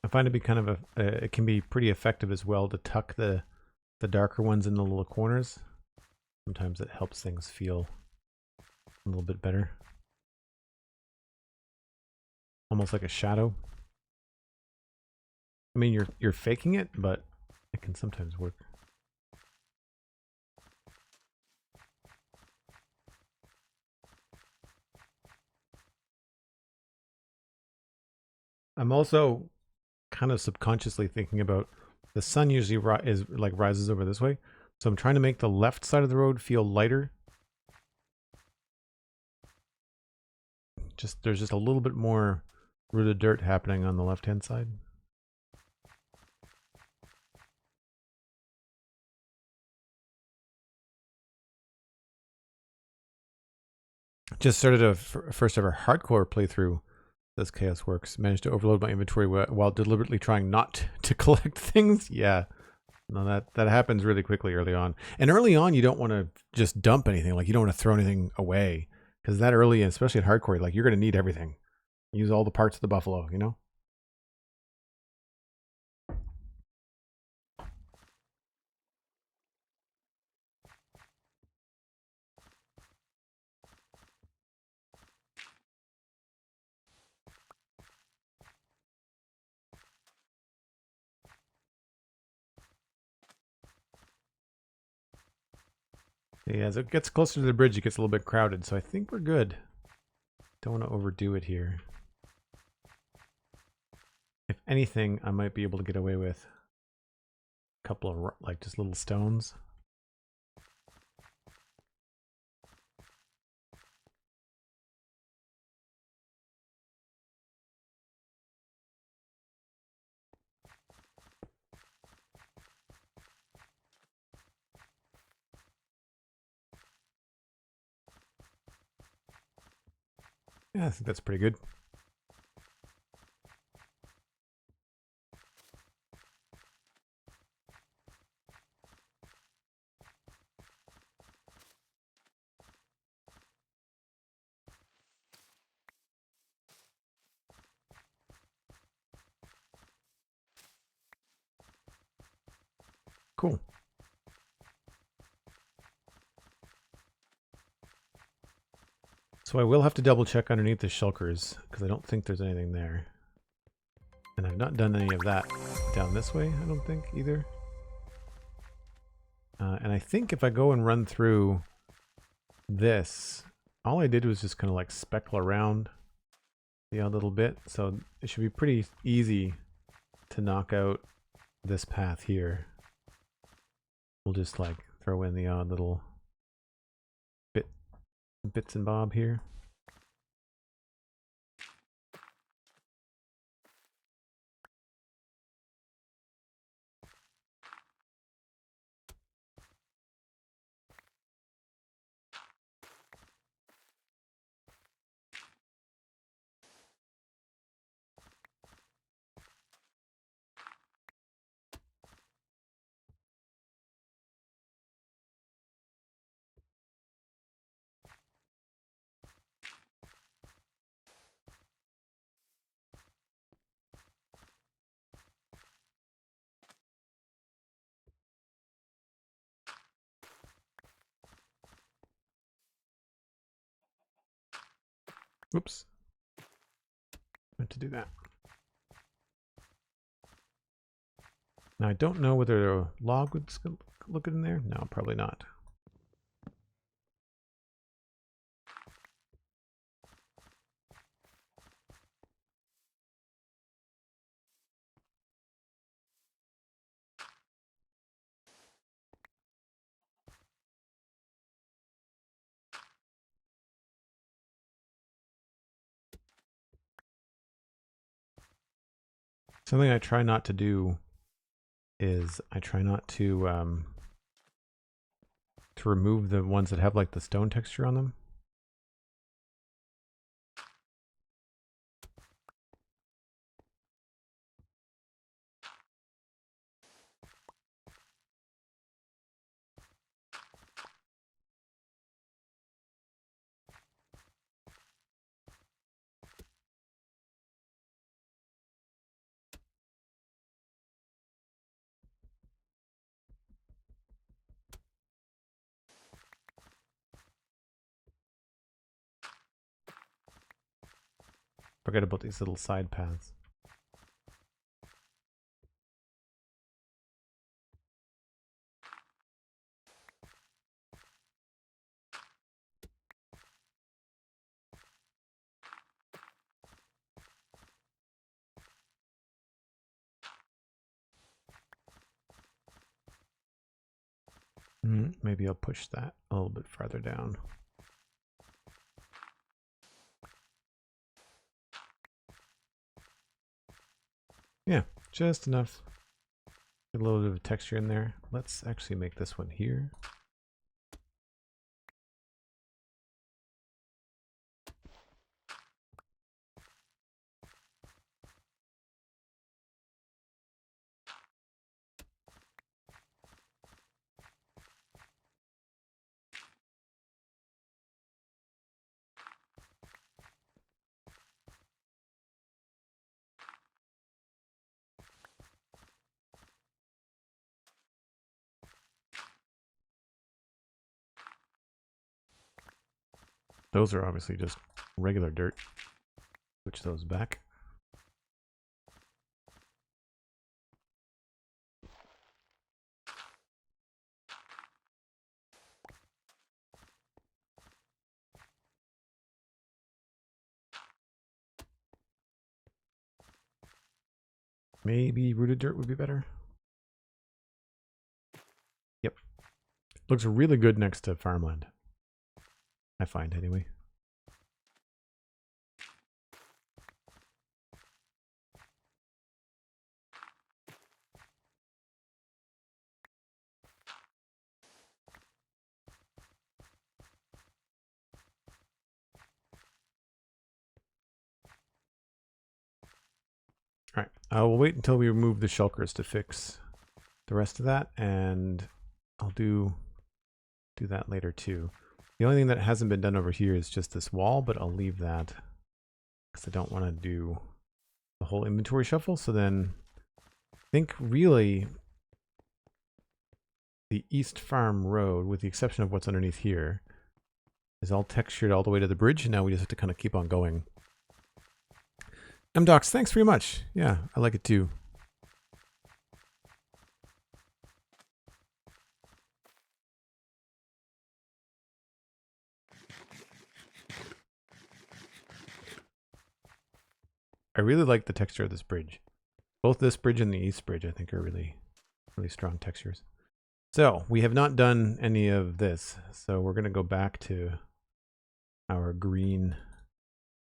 A: I find it be kind of it can be pretty effective as well to tuck the darker ones in the little corners. Sometimes it helps things feel a little bit better. Almost like a shadow. I mean, you're faking it, but it can sometimes work. I'm also kind of subconsciously thinking about the sun usually rises over this way, so I'm trying to make the left side of the road feel lighter. There's just a little bit more rooted dirt happening on the left hand side. Just started a first ever hardcore playthrough. This Chaos Works. Managed to overload my inventory while deliberately trying not to collect things. Yeah. No, that happens really quickly early on. And early on, you don't want to just dump anything. Like, you don't want to throw anything away. Because that early, especially at hardcore, like, you're going to need everything. Use all the parts of the buffalo, you know? Yeah, as it gets closer to the bridge, it gets a little bit crowded. So I think we're good. Don't want to overdo it here. If anything, I might be able to get away with a couple of, like, just little stones. Yeah, I think that's pretty good. Cool. So I will have to double check underneath the shulkers, because I don't think there's anything there. And I've not done any of that down this way, I don't think, either. And I think if I go and run through this, all I did was just kind of like speckle around the odd little bit. So it should be pretty easy to knock out this path here. We'll just like throw in the odd little bits and bob here. Oops. Meant to do that. Now I don't know whether a log would look good in there. No, probably not. Something I try not to do is I try not to remove the ones that have like the stone texture on them. Forget about these little side paths. Maybe I'll push that a little bit farther down. Yeah, just enough. Get a little bit of texture in there. Let's actually make this one here. Those are obviously just regular dirt. Switch those back. Maybe rooted dirt would be better. Yep. Looks really good next to farmland. I find anyway. All right, we'll wait until we remove the shulkers to fix the rest of that, and I'll do that later too. The only thing that hasn't been done over here is just this wall, but I'll leave that because I don't want to do the whole inventory shuffle. So then I think really the East Farm Road, with the exception of what's underneath here, is all textured all the way to the bridge, and now we just have to kind of keep on going. MDocs, thanks very much. Yeah, I like it too. I really like the texture of this bridge. Both this bridge and the East Bridge, I think, are really, really strong textures. So we have not done any of this, so we're going to go back to our green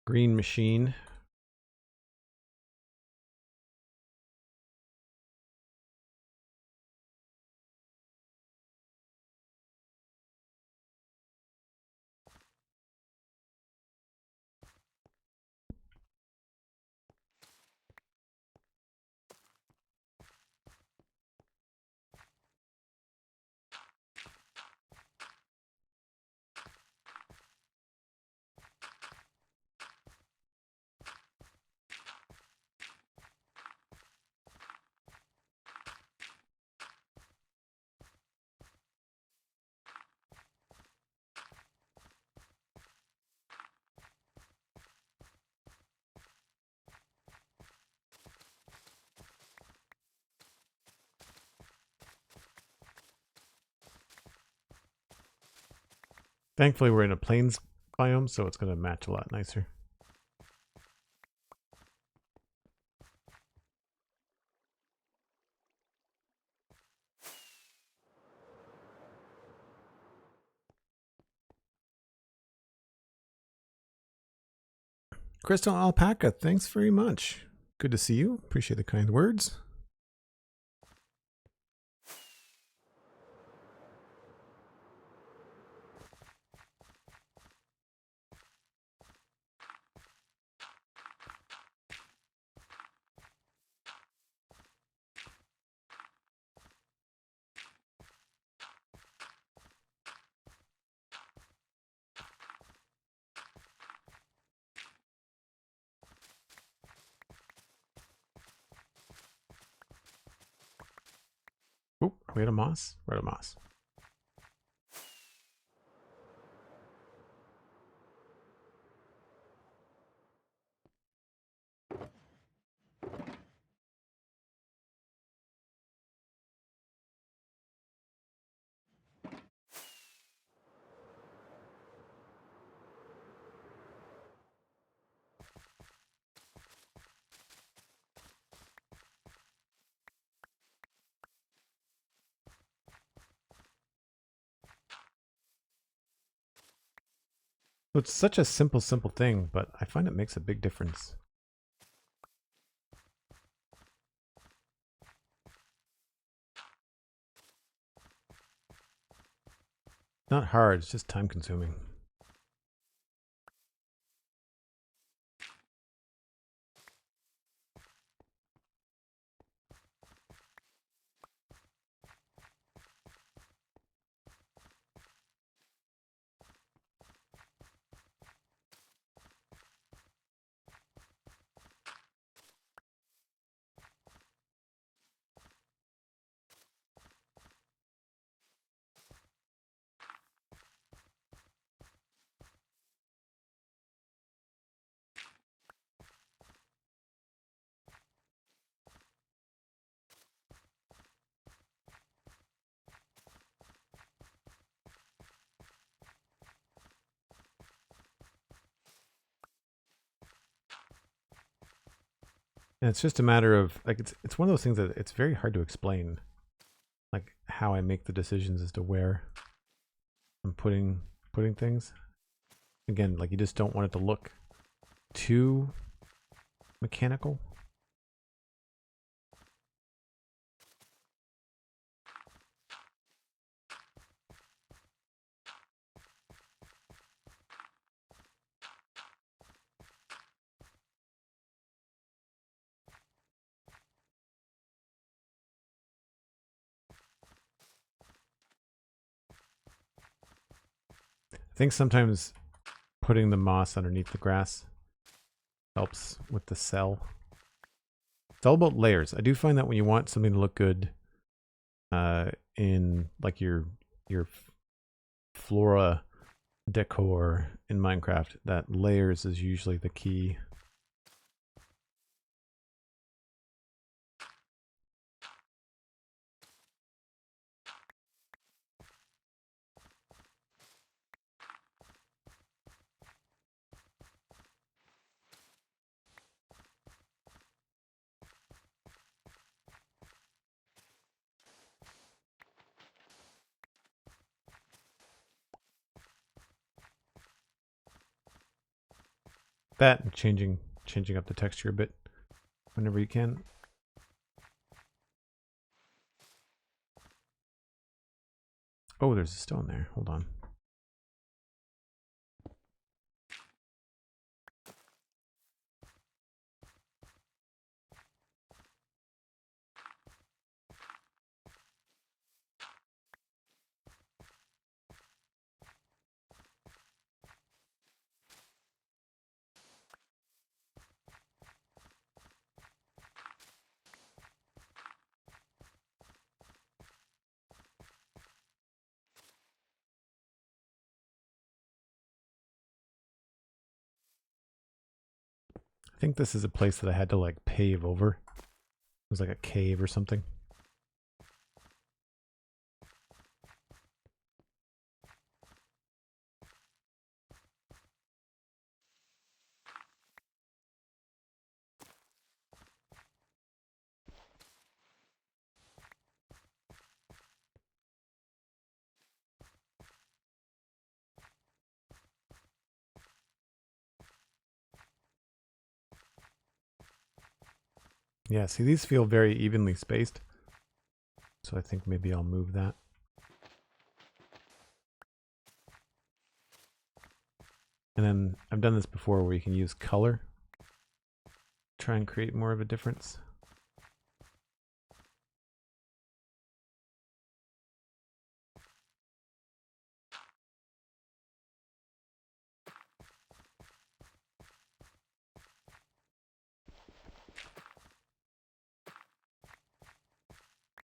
A: machine. Thankfully, we're in a plains biome, so it's going to match a lot nicer. Crystal Alpaca, thanks very much. Good to see you. Appreciate the kind words. Oh, we had a moss. We're at a moss. It's such a simple thing, but I find it makes a big difference. Not hard, it's just time consuming. And it's just a matter of like it's one of those things that it's very hard to explain, like how I make the decisions as to where I'm putting things. Again, like you just don't want it to look too mechanical. I think sometimes putting the moss underneath the grass helps with the cell. It's all about layers. I do find that when you want something to look good in like your flora decor in Minecraft, that layers is usually the key. That and changing up the texture a bit whenever you can. Oh, there's a stone there. Hold on. I think this is a place that I had to like pave over. It was like a cave or something. Yeah, see, these feel very evenly spaced. So I think maybe I'll move that. And then I've done this before where you can use color. Try and create more of a difference.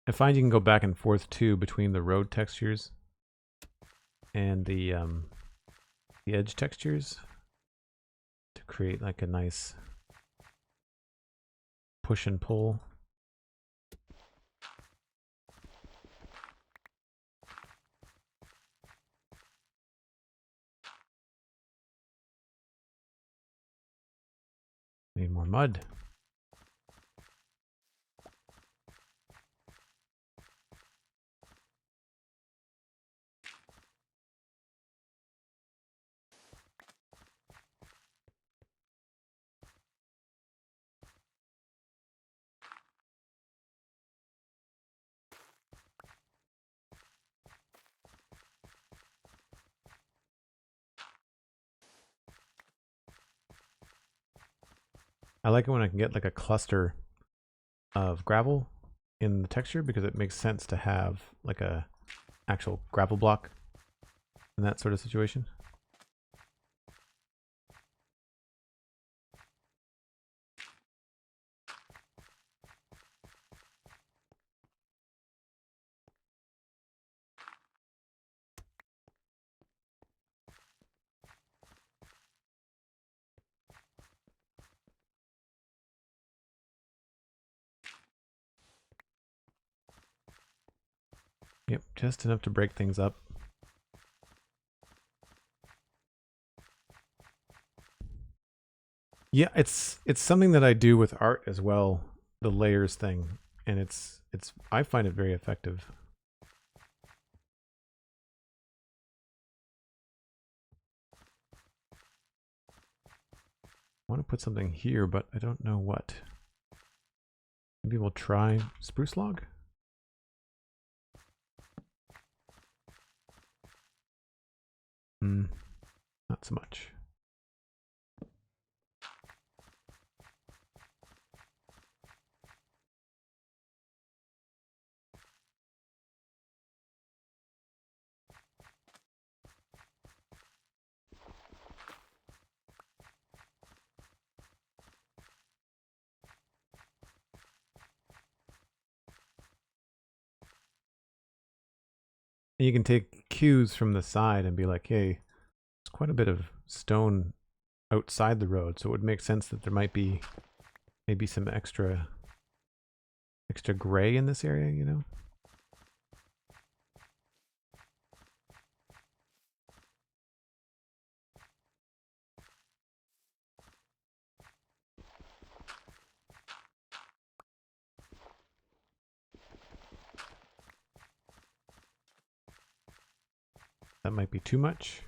A: I find you can go back and forth too between the road textures and the edge textures to create like a nice push and pull. Need more mud. I like it when I can get like a cluster of gravel in the texture because it makes sense to have like a actual gravel block in that sort of situation. Yep, just enough to break things up. Yeah, it's something that I do with art as well, the layers thing, and it's I find it very effective. I want to put something here, but I don't know what. Maybe we'll try spruce log? Not so much. And you can take cues from the side and be like, hey, there's quite a bit of stone outside the road, so it would make sense that there might be maybe some extra gray in this area, you know? That might be too much.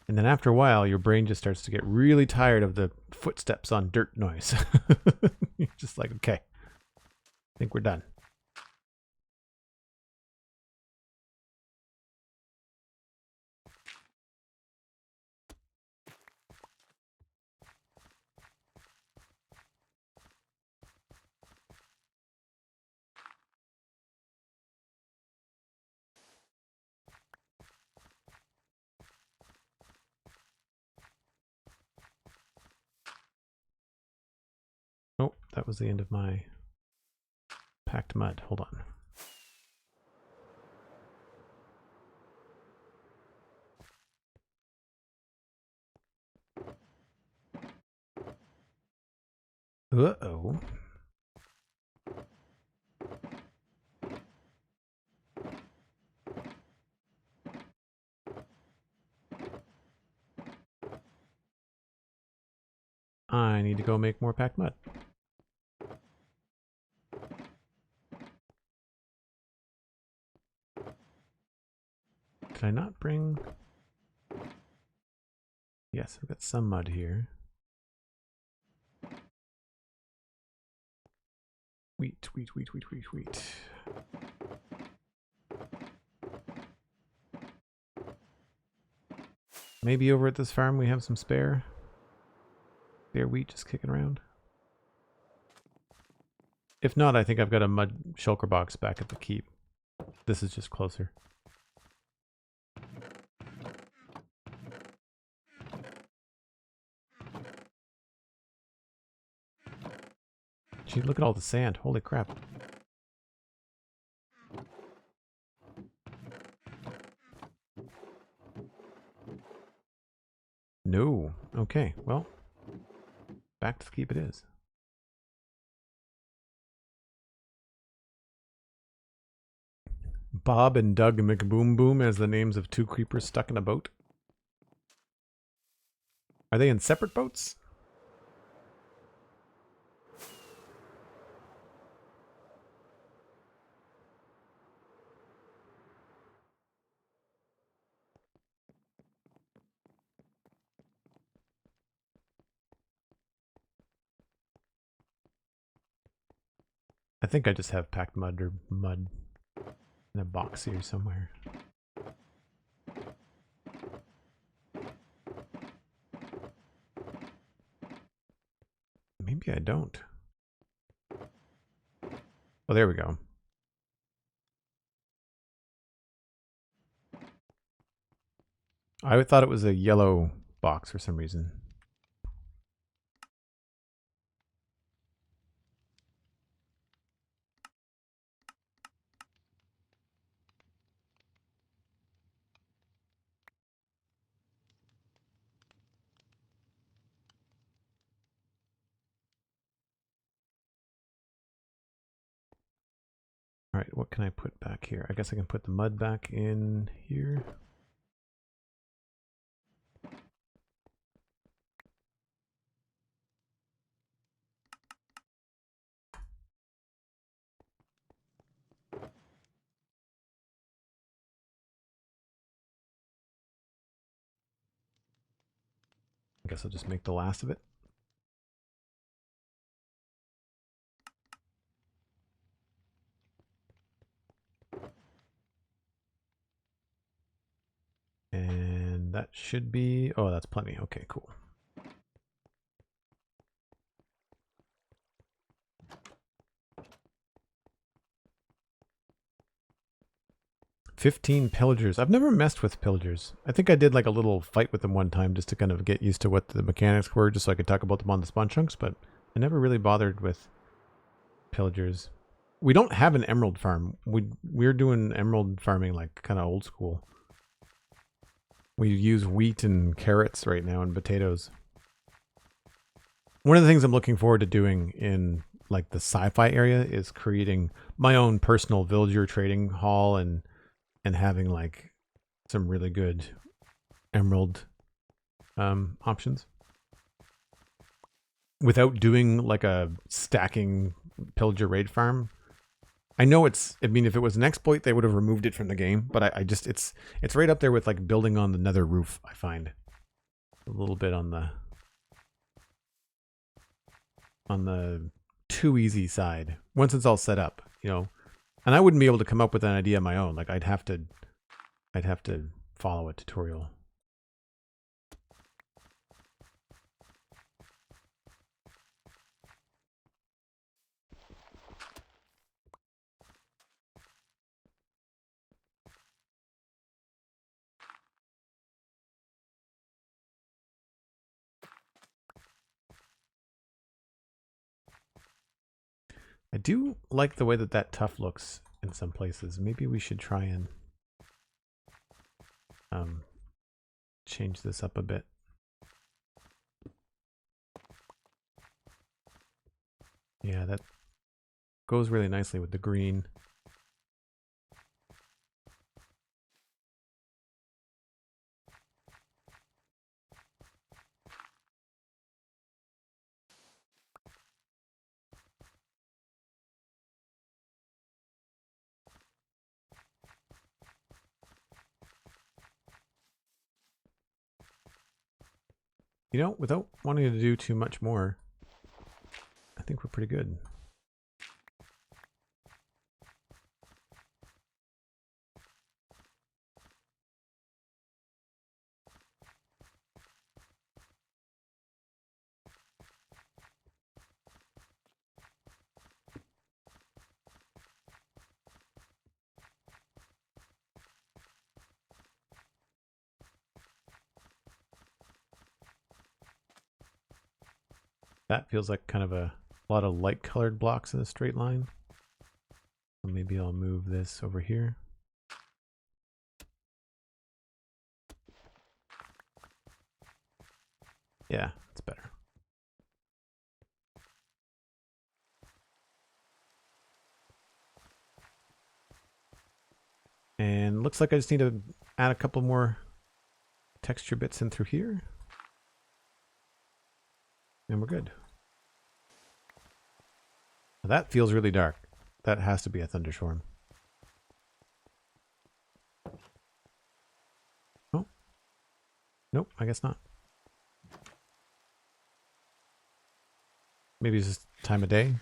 A: And then after a while, your brain just starts to get really tired of the footsteps on dirt noise. You're just like, okay, I think we're done. Oh, that was the end of my packed mud. Hold on. Uh-oh. I need to go make more packed mud. Did I not bring... Yes, we've got some mud here. Wheat, wheat, wheat, wheat, wheat, wheat. Maybe over at this farm we have some spare wheat just kicking around. If not, I think I've got a mud shulker box back at the keep. This is just closer. Gee, look at all the sand. Holy crap. No. Okay, well, back to the keep it is. Bob and Doug McBoom Boom as the names of two creepers stuck in a boat. Are they in separate boats? I think I just have packed mud or mud in a box here somewhere. Maybe I don't. Oh, there we go. I thought it was a yellow box for some reason. All right, what can I put back here? I guess I can put the mud back in here. I guess I'll just make the last of it. And that should be, oh, that's plenty. Okay, cool. "15 pillagers." I've never messed with pillagers. I think I did like a little fight with them one time just to kind of get used to what the mechanics were, just so I could talk about them on the spawn chunks, but I never really bothered with pillagers. We don't have an emerald farm. We're doing emerald farming like kind of old school. We use wheat and carrots right now and potatoes. One of the things I'm looking forward to doing in like the sci-fi area is creating my own personal villager trading hall and having like some really good emerald options without doing like a stacking pillager raid farm. I know I mean, if it was an exploit, they would have removed it from the game, but I just, it's right up there with like building on the nether roof, I find. A little bit on the too easy side once it's all set up, you know. And I wouldn't be able to come up with an idea of my own. Like I'd have to follow a tutorial. I do like the way that tuff looks in some places. Maybe we should try and change this up a bit. Yeah, that goes really nicely with the green. You know, without wanting to do too much more, I think we're pretty good. That feels like kind of a lot of light colored blocks in a straight line. So maybe I'll move this over here. Yeah, it's better. And looks like I just need to add a couple more texture bits in through here. And we're good. Now that feels really dark. That has to be a thunderstorm. Oh. Nope, I guess not. Maybe it's just time of day.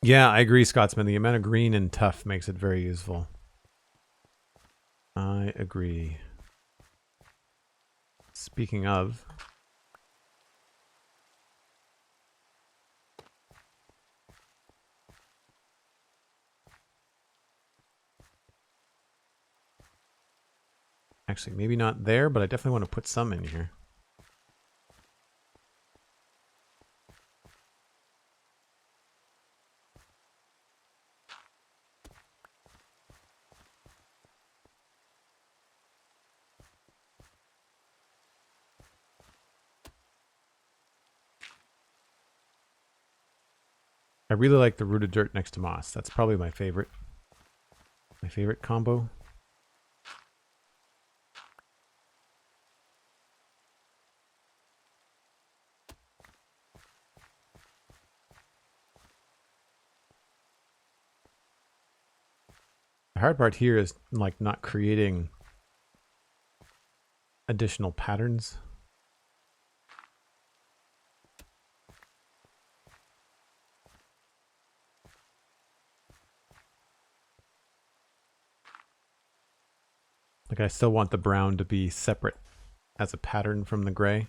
A: Yeah, I agree, Scotsman. The amount of green and tough makes it very useful. I agree. Speaking of, actually, maybe not there, but I definitely want to put some in here. I really like the rooted dirt next to moss. That's probably my favorite. My favorite combo. The hard part here is like not creating additional patterns. Like I still want the brown to be separate as a pattern from the gray.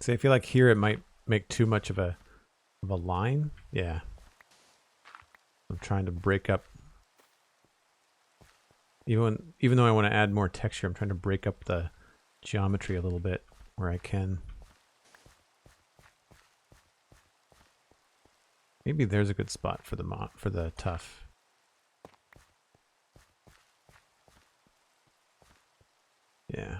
A: See, I feel like here it might make too much of a line. Yeah. I'm trying to break up. Even though I want to add more texture, I'm trying to break up the geometry a little bit where I can. Maybe there's a good spot for the tough. Yeah.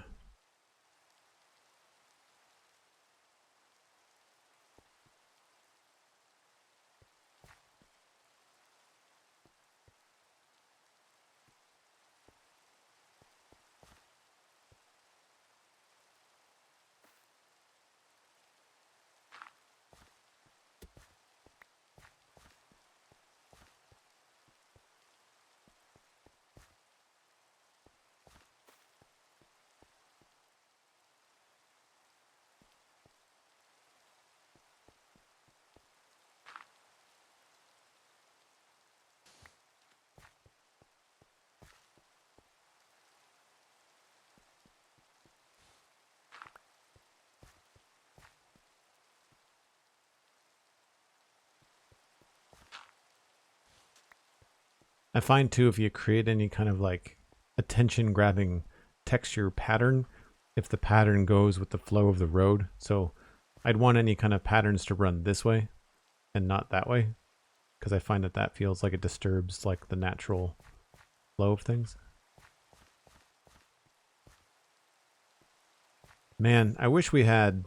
A: I find too, if you create any kind of like attention grabbing texture pattern, if the pattern goes with the flow of the road. So I'd want any kind of patterns to run this way and not that way. because I find that that feels like it disturbs like the natural flow of things. Man, I wish we had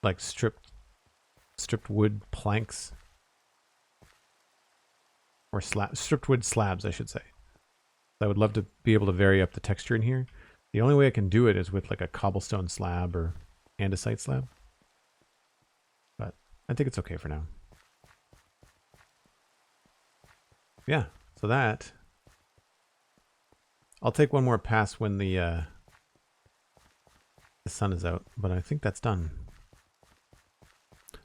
A: like stripped wood planks, or stripped wood slabs, I should say. I would love to be able to vary up the texture in here. The only way I can do it is with like a cobblestone slab or andesite slab. But I think it's okay for now. Yeah, so that. I'll take one more pass when the sun is out, but I think that's done.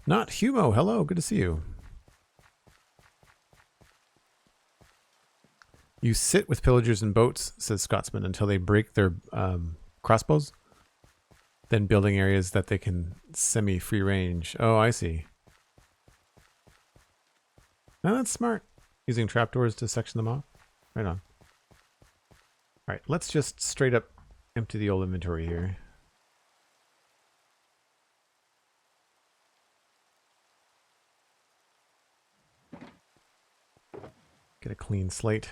A: Not Humo, hello, good to see you. You sit with pillagers in boats, says Scotsman, until they break their crossbows. Then building areas that they can semi-free range. Oh, I see. Oh, that's smart. Using trapdoors to section them off. Right on. Alright, let's just straight up empty the old inventory here. Get a clean slate.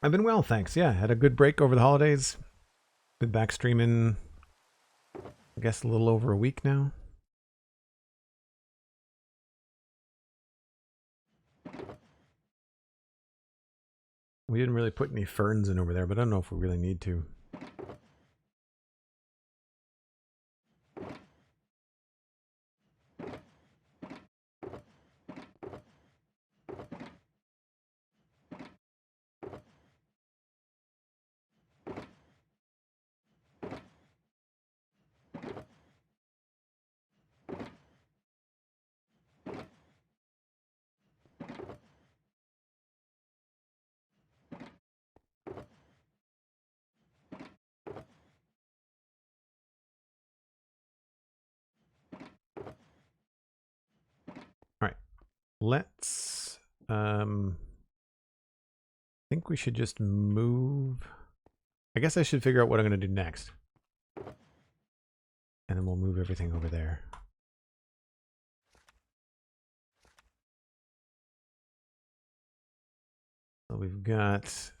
A: I've been well, thanks. Yeah, had a good break over the holidays. Been back streaming, I guess, a little over a week now. We didn't really put any ferns in over there, but I don't know if we really need to. Let's, I think we should just move. I guess I should figure out what I'm going to do next. And then we'll move everything over there. So we've got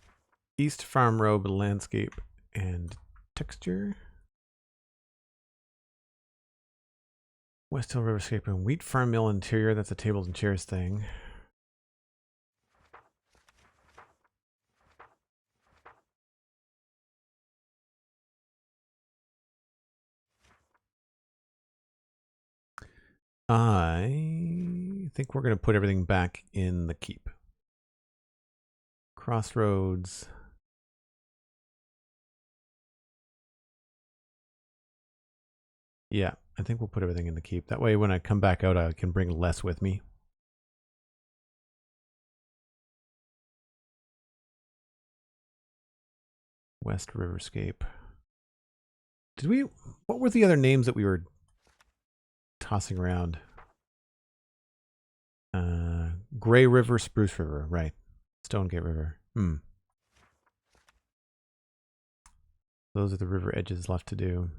A: East Farm Road, landscape, and texture. Westhill Riverscape and Wheat Farm Mill interior. That's a tables and chairs thing. I think we're going to put everything back in the keep. Crossroads. Yeah, I think we'll put everything in the keep. That way when I come back out, I can bring less with me. West Riverscape. Did we... What were the other names that we were tossing around? Gray River, Spruce River, right. Stonegate River. Those are the river edges left to do.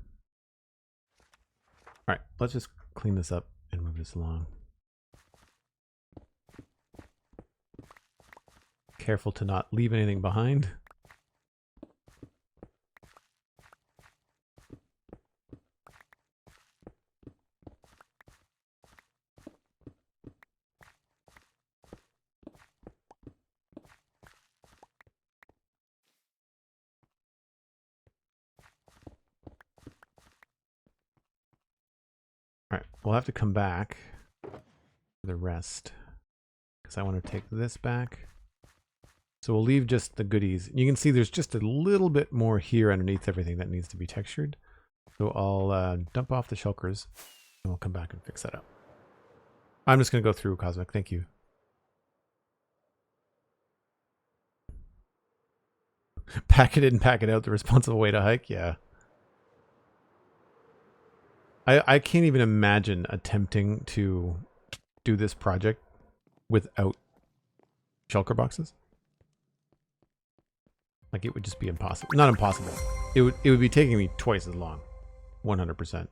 A: All right, let's just clean this up and move this along. Careful to not leave anything behind. All right, we'll have to come back for the rest because I want to take this back. So we'll leave just the goodies. You can see there's just a little bit more here underneath everything that needs to be textured. So I'll dump off the shulkers and we'll come back and fix that up. I'm just going to go through Cosmic. Thank you. Pack it in, pack it out. The responsible way to hike. Yeah. I can't even imagine attempting to do this project without shulker boxes. Like, it would just be impossible. Not impossible. It would be taking me twice as long. 100%.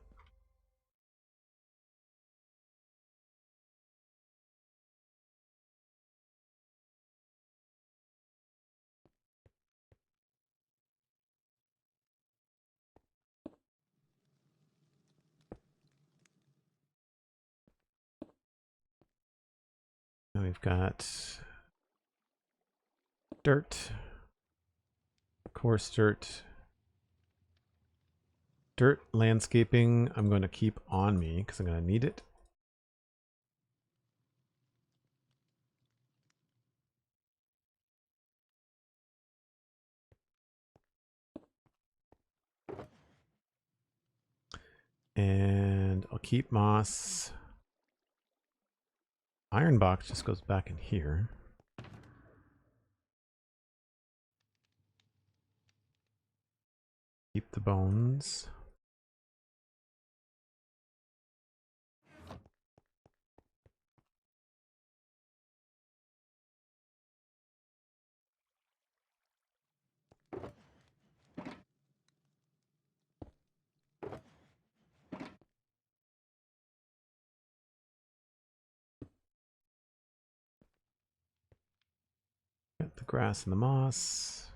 A: Now we've got dirt, coarse dirt, dirt landscaping. I'm going to keep on me because I'm going to need it. And I'll keep moss. Iron box just goes back in here. Keep the bones. Got the grass and the moss.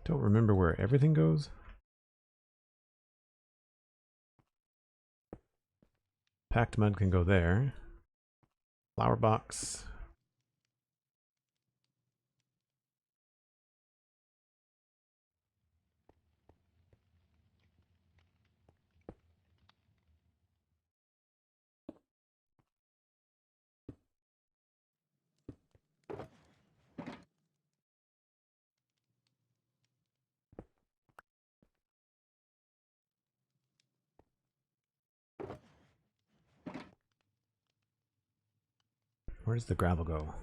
A: Don't remember where everything goes. Packed mud can go there. Flower box. Where does the gravel go?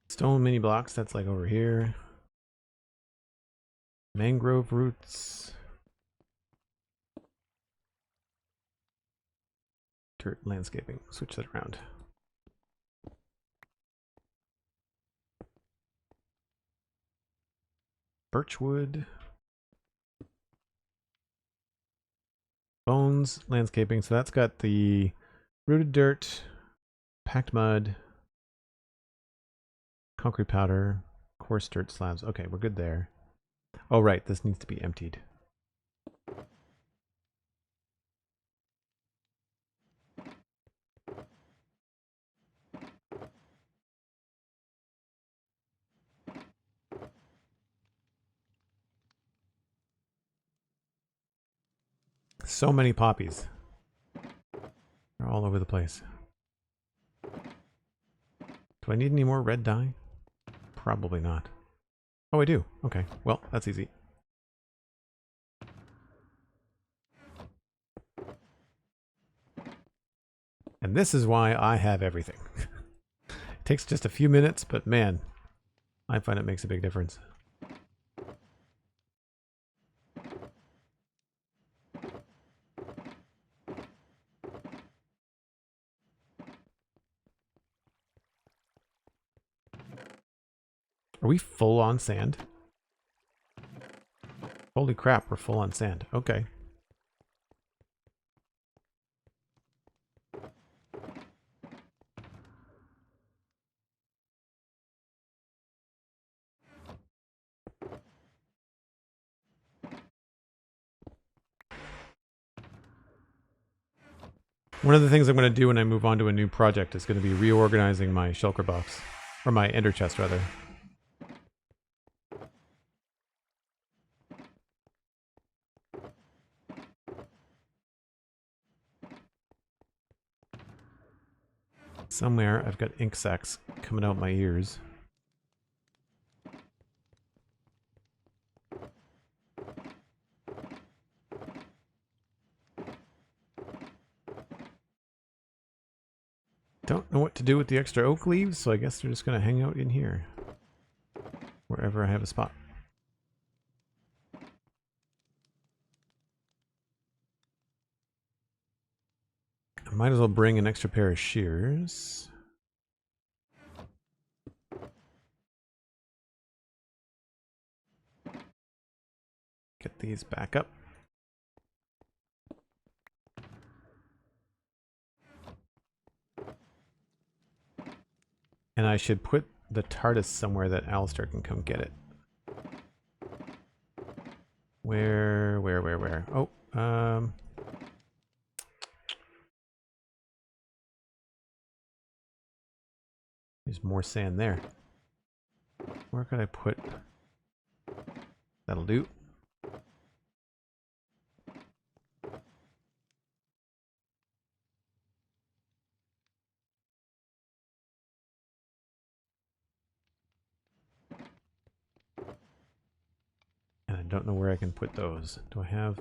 A: Stone mini blocks, that's like over here. Mangrove roots. Dirt landscaping. Switch that around. Birchwood. Bones landscaping. So that's got the rooted dirt, packed mud, concrete powder, coarse dirt slabs. Okay, we're good there. Oh, right. This needs to be emptied. So many poppies. They're all over the place. Do I need any more red dye? Probably not. Oh, I do. Okay. Well, that's easy. And this is why I have everything. It takes just a few minutes, but man, I find it makes a big difference. Are we full on sand? Holy crap, we're full on sand. Okay. One of the things I'm going to do when I move on to a new project is going to be reorganizing my shulker box. Or my ender chest, rather. Somewhere I've got ink sacs coming out my ears. Don't know what to do with the extra oak leaves, so I guess they're just going to hang out in here. Wherever I have a spot. I might as well bring an extra pair of shears. Get these back up. And I should put the TARDIS somewhere that Alistair can come get it. Where? Oh, there's more sand there. Where could I put? That'll do. And I don't know where I can put those. Do I have...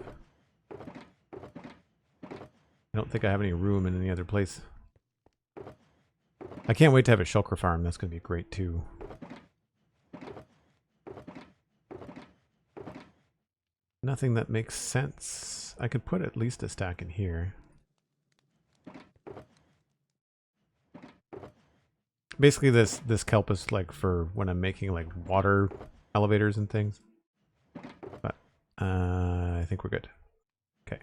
A: I don't think I have any room in any other place. I can't wait to have a shulker farm. That's going to be great too. Nothing that makes sense. I could put at least a stack in here. Basically this kelp is like for when I'm making like water elevators and things. But I think we're good. Okay.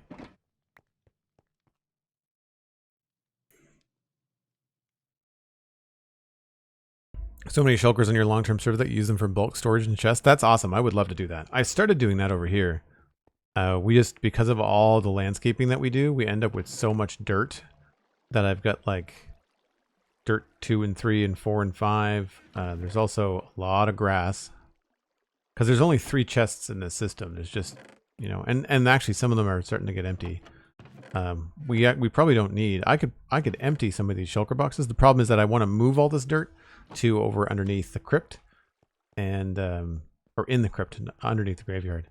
A: So many shulkers on your long-term server that you use them for bulk storage and chests. That's awesome. I would love to do that. I started doing that over here. We just, because of all the landscaping that we do, we end up with so much dirt that I've got like dirt 2 and 3 and 4 and 5. There's also a lot of grass because there's only 3 chests in this system. There's just, you know, and actually some of them are starting to get empty. We probably don't need. I could empty some of these shulker boxes. The problem is that I want to move all this dirt to over underneath the crypt and or in the crypt underneath the graveyard.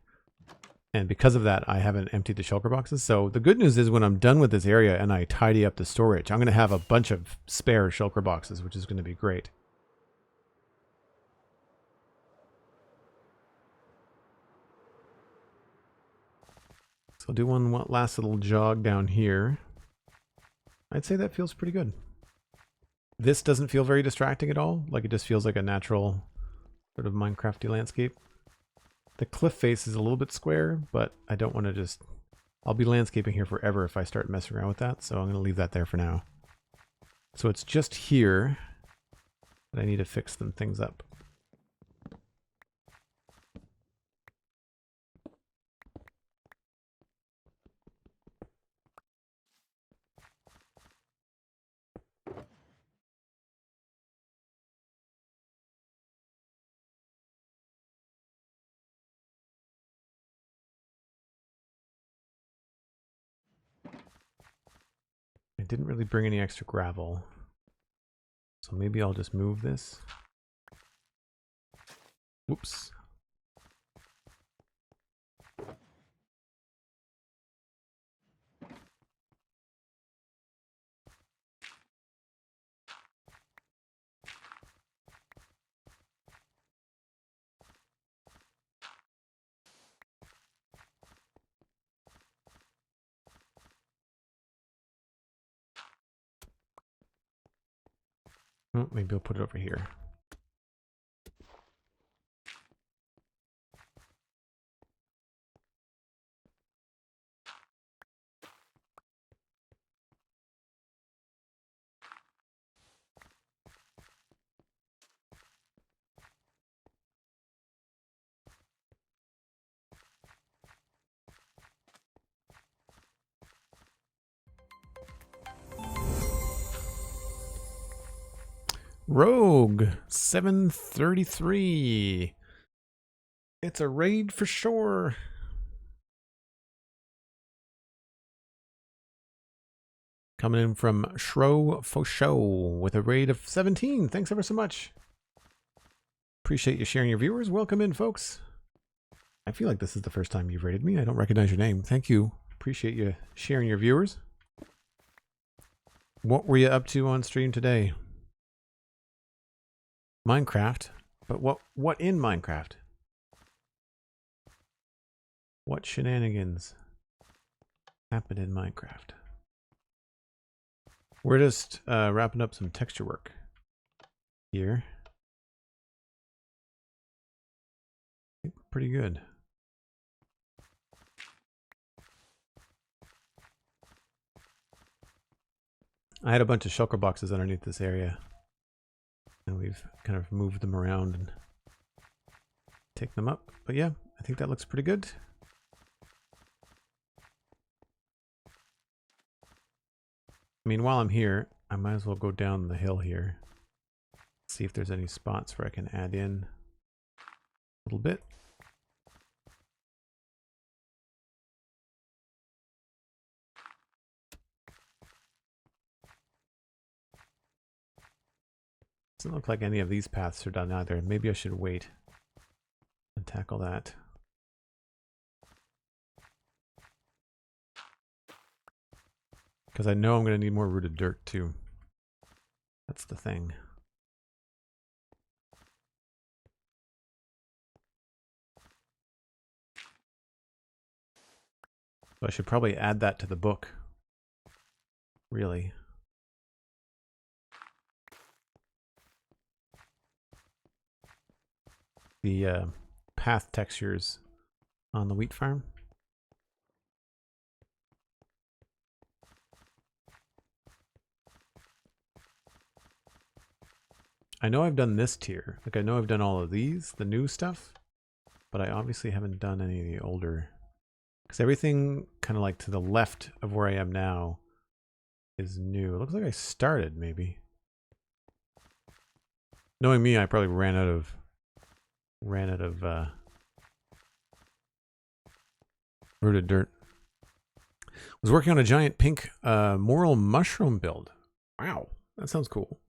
A: And because of that, I haven't emptied the shulker boxes. So the good news is when I'm done with this area and I tidy up the storage, I'm going to have a bunch of spare shulker boxes, which is going to be great. So I'll do one last little jog down here. I'd say that feels pretty good. This doesn't feel very distracting at all. Like it just feels like a natural sort of Minecrafty landscape. The cliff face is a little bit square, but I don't want to just... I'll be landscaping here forever if I start messing around with that, so I'm going to leave that there for now. So it's just here that I need to fix some things up. I didn't really bring any extra gravel, so maybe I'll just move this. Whoops. Oh, maybe I'll put it over here. Rogue 733. It's a raid for sure. Coming in from Shro Fosho with a raid of 17. Thanks ever so much. Appreciate you sharing your viewers. Welcome in, folks. I feel like this is the first time you've raided me. I don't recognize your name. Thank you. Appreciate you sharing your viewers. What were you up to on stream today? Minecraft? But what in Minecraft? What shenanigans happened in Minecraft? We're just wrapping up some texture work here. Pretty good. I had a bunch of shulker boxes underneath this area, and we've kind of moved them around and take them up. But yeah, I think that looks pretty good. I mean, while I'm here, I might as well go down the hill here. See if there's any spots where I can add in a little bit. Doesn't look like any of these paths are done either. Maybe I should wait and tackle that. Because I know I'm going to need more rooted dirt too. That's the thing. So I should probably add that to the book. Really. The path textures on the wheat farm. I know I've done this tier. Like I know I've done all of these, the new stuff, but I obviously haven't done any of the older. Because everything kind of like to the left of where I am now is new. It looks like I started maybe. Knowing me, I probably ran out of rooted dirt. Was working on a giant pink moral mushroom build. Wow, that sounds cool.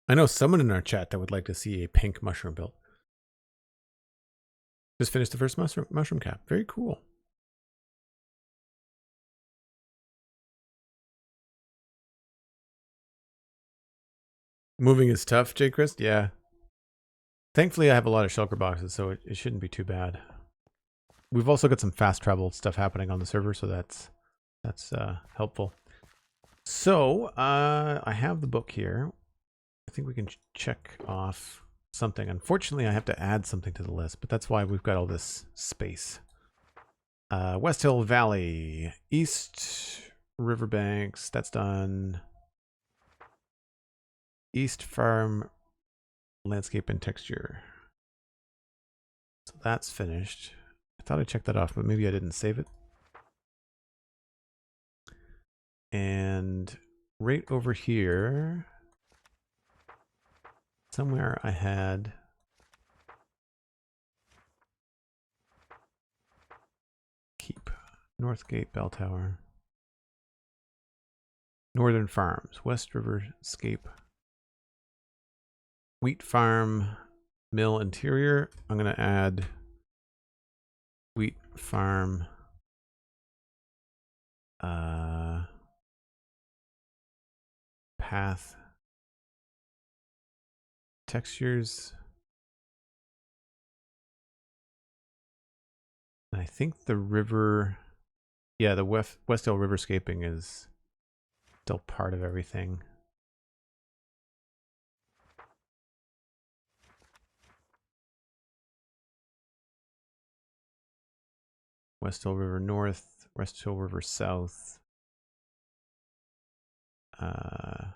A: I know someone in our chat that would like to see a pink mushroom build. Just finished the first mushroom cap. Very cool. Moving is tough, JPrice. Yeah. Thankfully, I have a lot of shulker boxes, so it shouldn't be too bad. We've also got some fast travel stuff happening on the server, so that's helpful. So I have the book here. I think we can check off something. Unfortunately, I have to add something to the list, but that's why we've got all this space. Westhill Valley, East Riverbanks, that's done. East Farm Landscape and Texture. So that's finished. I thought I checked that off, but maybe I didn't save it. And right over here, somewhere I had Keep, Northgate Bell Tower, Northern Farms, West Riverscape, Wheat Farm, Mill Interior. I'm going to add Wheat Farm, Path, Textures. And I think the river, yeah, the Westhill Riverscaping is still part of everything. Westhill River North, Westhill River South. I'm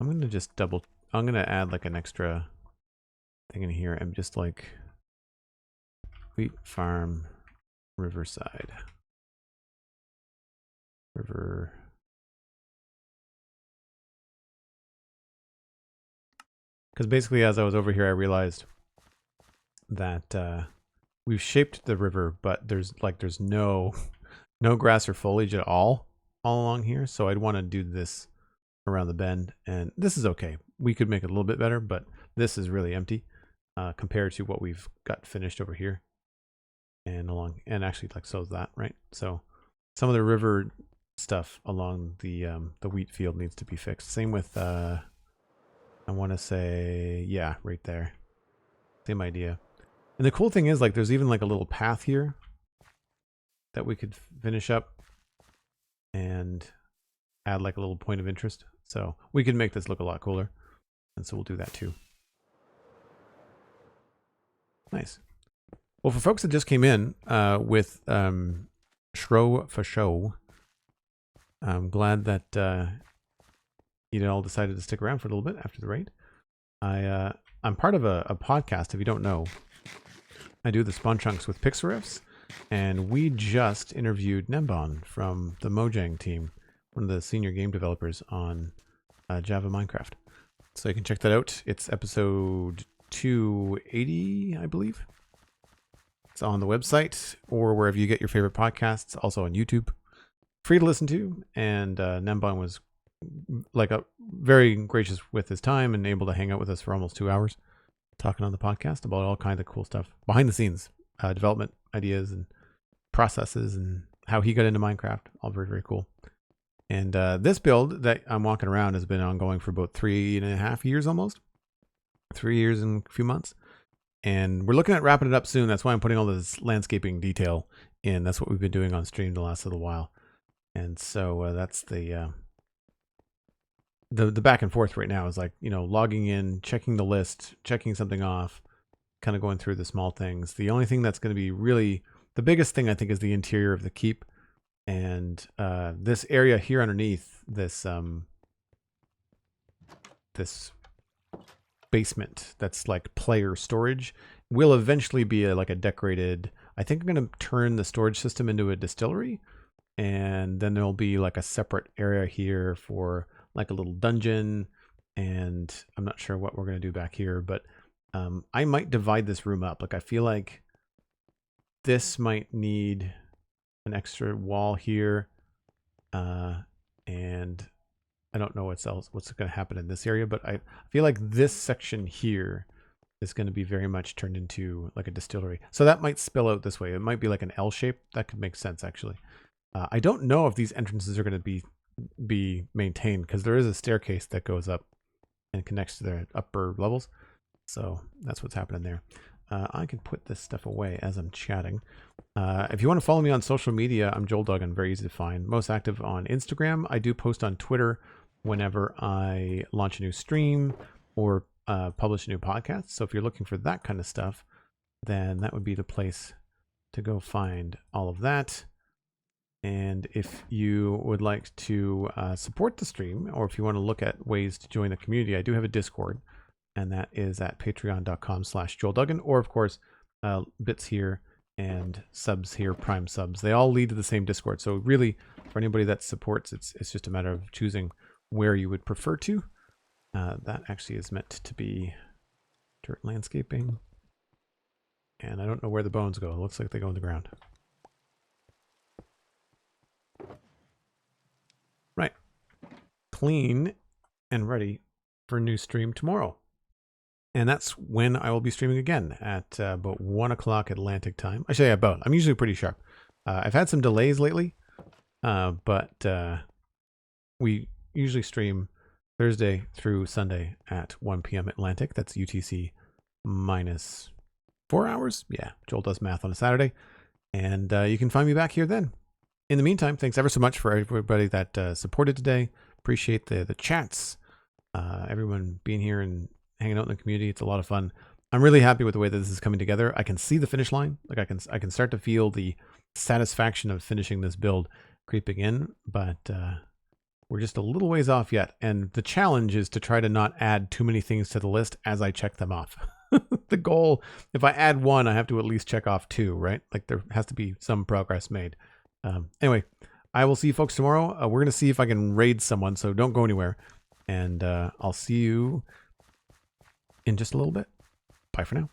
A: going to just I'm going to add like an extra thing in here. I'm just like Wheat Farm, Riverside. River. Because basically as I was over here, I realized that we've shaped the river, but there's no grass or foliage at all along here. So I'd want to do this around the bend, and this is okay. We could make it a little bit better, but this is really empty compared to what we've got finished over here and along, and actually like so is that, right? So some of the river stuff along the wheat field needs to be fixed. Same with I want to say, yeah, right there. Same idea. And the cool thing is, like, there's even like a little path here that we could finish up and add like a little point of interest. So we could make this look a lot cooler. And so we'll do that too. Nice. Well, for folks that just came in with Shro for Show, I'm glad that you all decided to stick around for a little bit after the raid. I'm part of a podcast, if you don't know. I do the Spawn Chunks with Pixariffs, and we just interviewed Nembon from the Mojang team, one of the senior game developers on Java Minecraft. So you can check that out. It's episode 280, I believe. It's on the website or wherever you get your favorite podcasts, also on YouTube. Free to listen to, and Nembon was like very gracious with his time and able to hang out with us for almost 2 hours talking on the podcast about all kinds of cool stuff behind the scenes, development ideas and processes and how he got into Minecraft. All very, very cool. And this build that I'm walking around has been ongoing for about 3.5 years almost. 3 years and a few months. And we're looking at wrapping it up soon. That's why I'm putting all this landscaping detail in. That's what we've been doing on stream the last little while. And so that's the back and forth right now is like, logging in, checking the list, checking something off, kind of going through the small things. The only thing that's going to be really the biggest thing, I think, is the interior of the keep. And this area here underneath this this basement that's like player storage will eventually be like a decorated. I think I'm going to turn the storage system into a distillery, and then there'll be like a separate area here for like a little dungeon. And I'm not sure what we're going to do back here, but I might divide this room up. Like I feel like this might need an extra wall here, and I don't know what's going to happen in this area, but I feel like this section here is going to be very much turned into like a distillery. So that might spill out this way. It might be like an L shape. That could make sense, actually. I don't know if these entrances are going to be maintained, because there is a staircase that goes up and connects to the upper levels. So that's what's happening there. I can put this stuff away as I'm chatting. If you want to follow me on social media, I'm Joel Duggan, very easy to find. Most active on Instagram. I do post on Twitter whenever I launch a new stream or publish a new podcast. So if you're looking for that kind of stuff, then that would be the place to go find all of that. And if you would like to support the stream, or if you want to look at ways to join the community, I do have a Discord, and that is at patreon.com/JoelDuggan, or of course, bits here and subs here, Prime subs. They all lead to the same Discord. So really, for anybody that supports, it's just a matter of choosing where you would prefer to. That actually is meant to be dirt landscaping. And I don't know where the bones go. It looks like they go in the ground. Right. Clean and ready for a new stream tomorrow. And that's when I will be streaming again at about 1 o'clock Atlantic time. I say about. I'm usually pretty sharp. I've had some delays lately, but we usually stream Thursday through Sunday at 1 p.m. Atlantic. That's UTC minus 4 hours. Yeah, Joel does math on a Saturday. And you can find me back here then. In the meantime, thanks ever so much for everybody that supported today. Appreciate the chats. Everyone being here and hanging out in the community. It's a lot of fun. I'm really happy with the way that this is coming together. I can see the finish line. Like I can start to feel the satisfaction of finishing this build creeping in, but we're just a little ways off yet. And the challenge is to try to not add too many things to the list as I check them off. The goal, if I add one, I have to at least check off two, right? Like there has to be some progress made. Anyway, I will see you folks tomorrow. We're going to see if I can raid someone, so don't go anywhere. And I'll see you in just a little bit. Bye for now.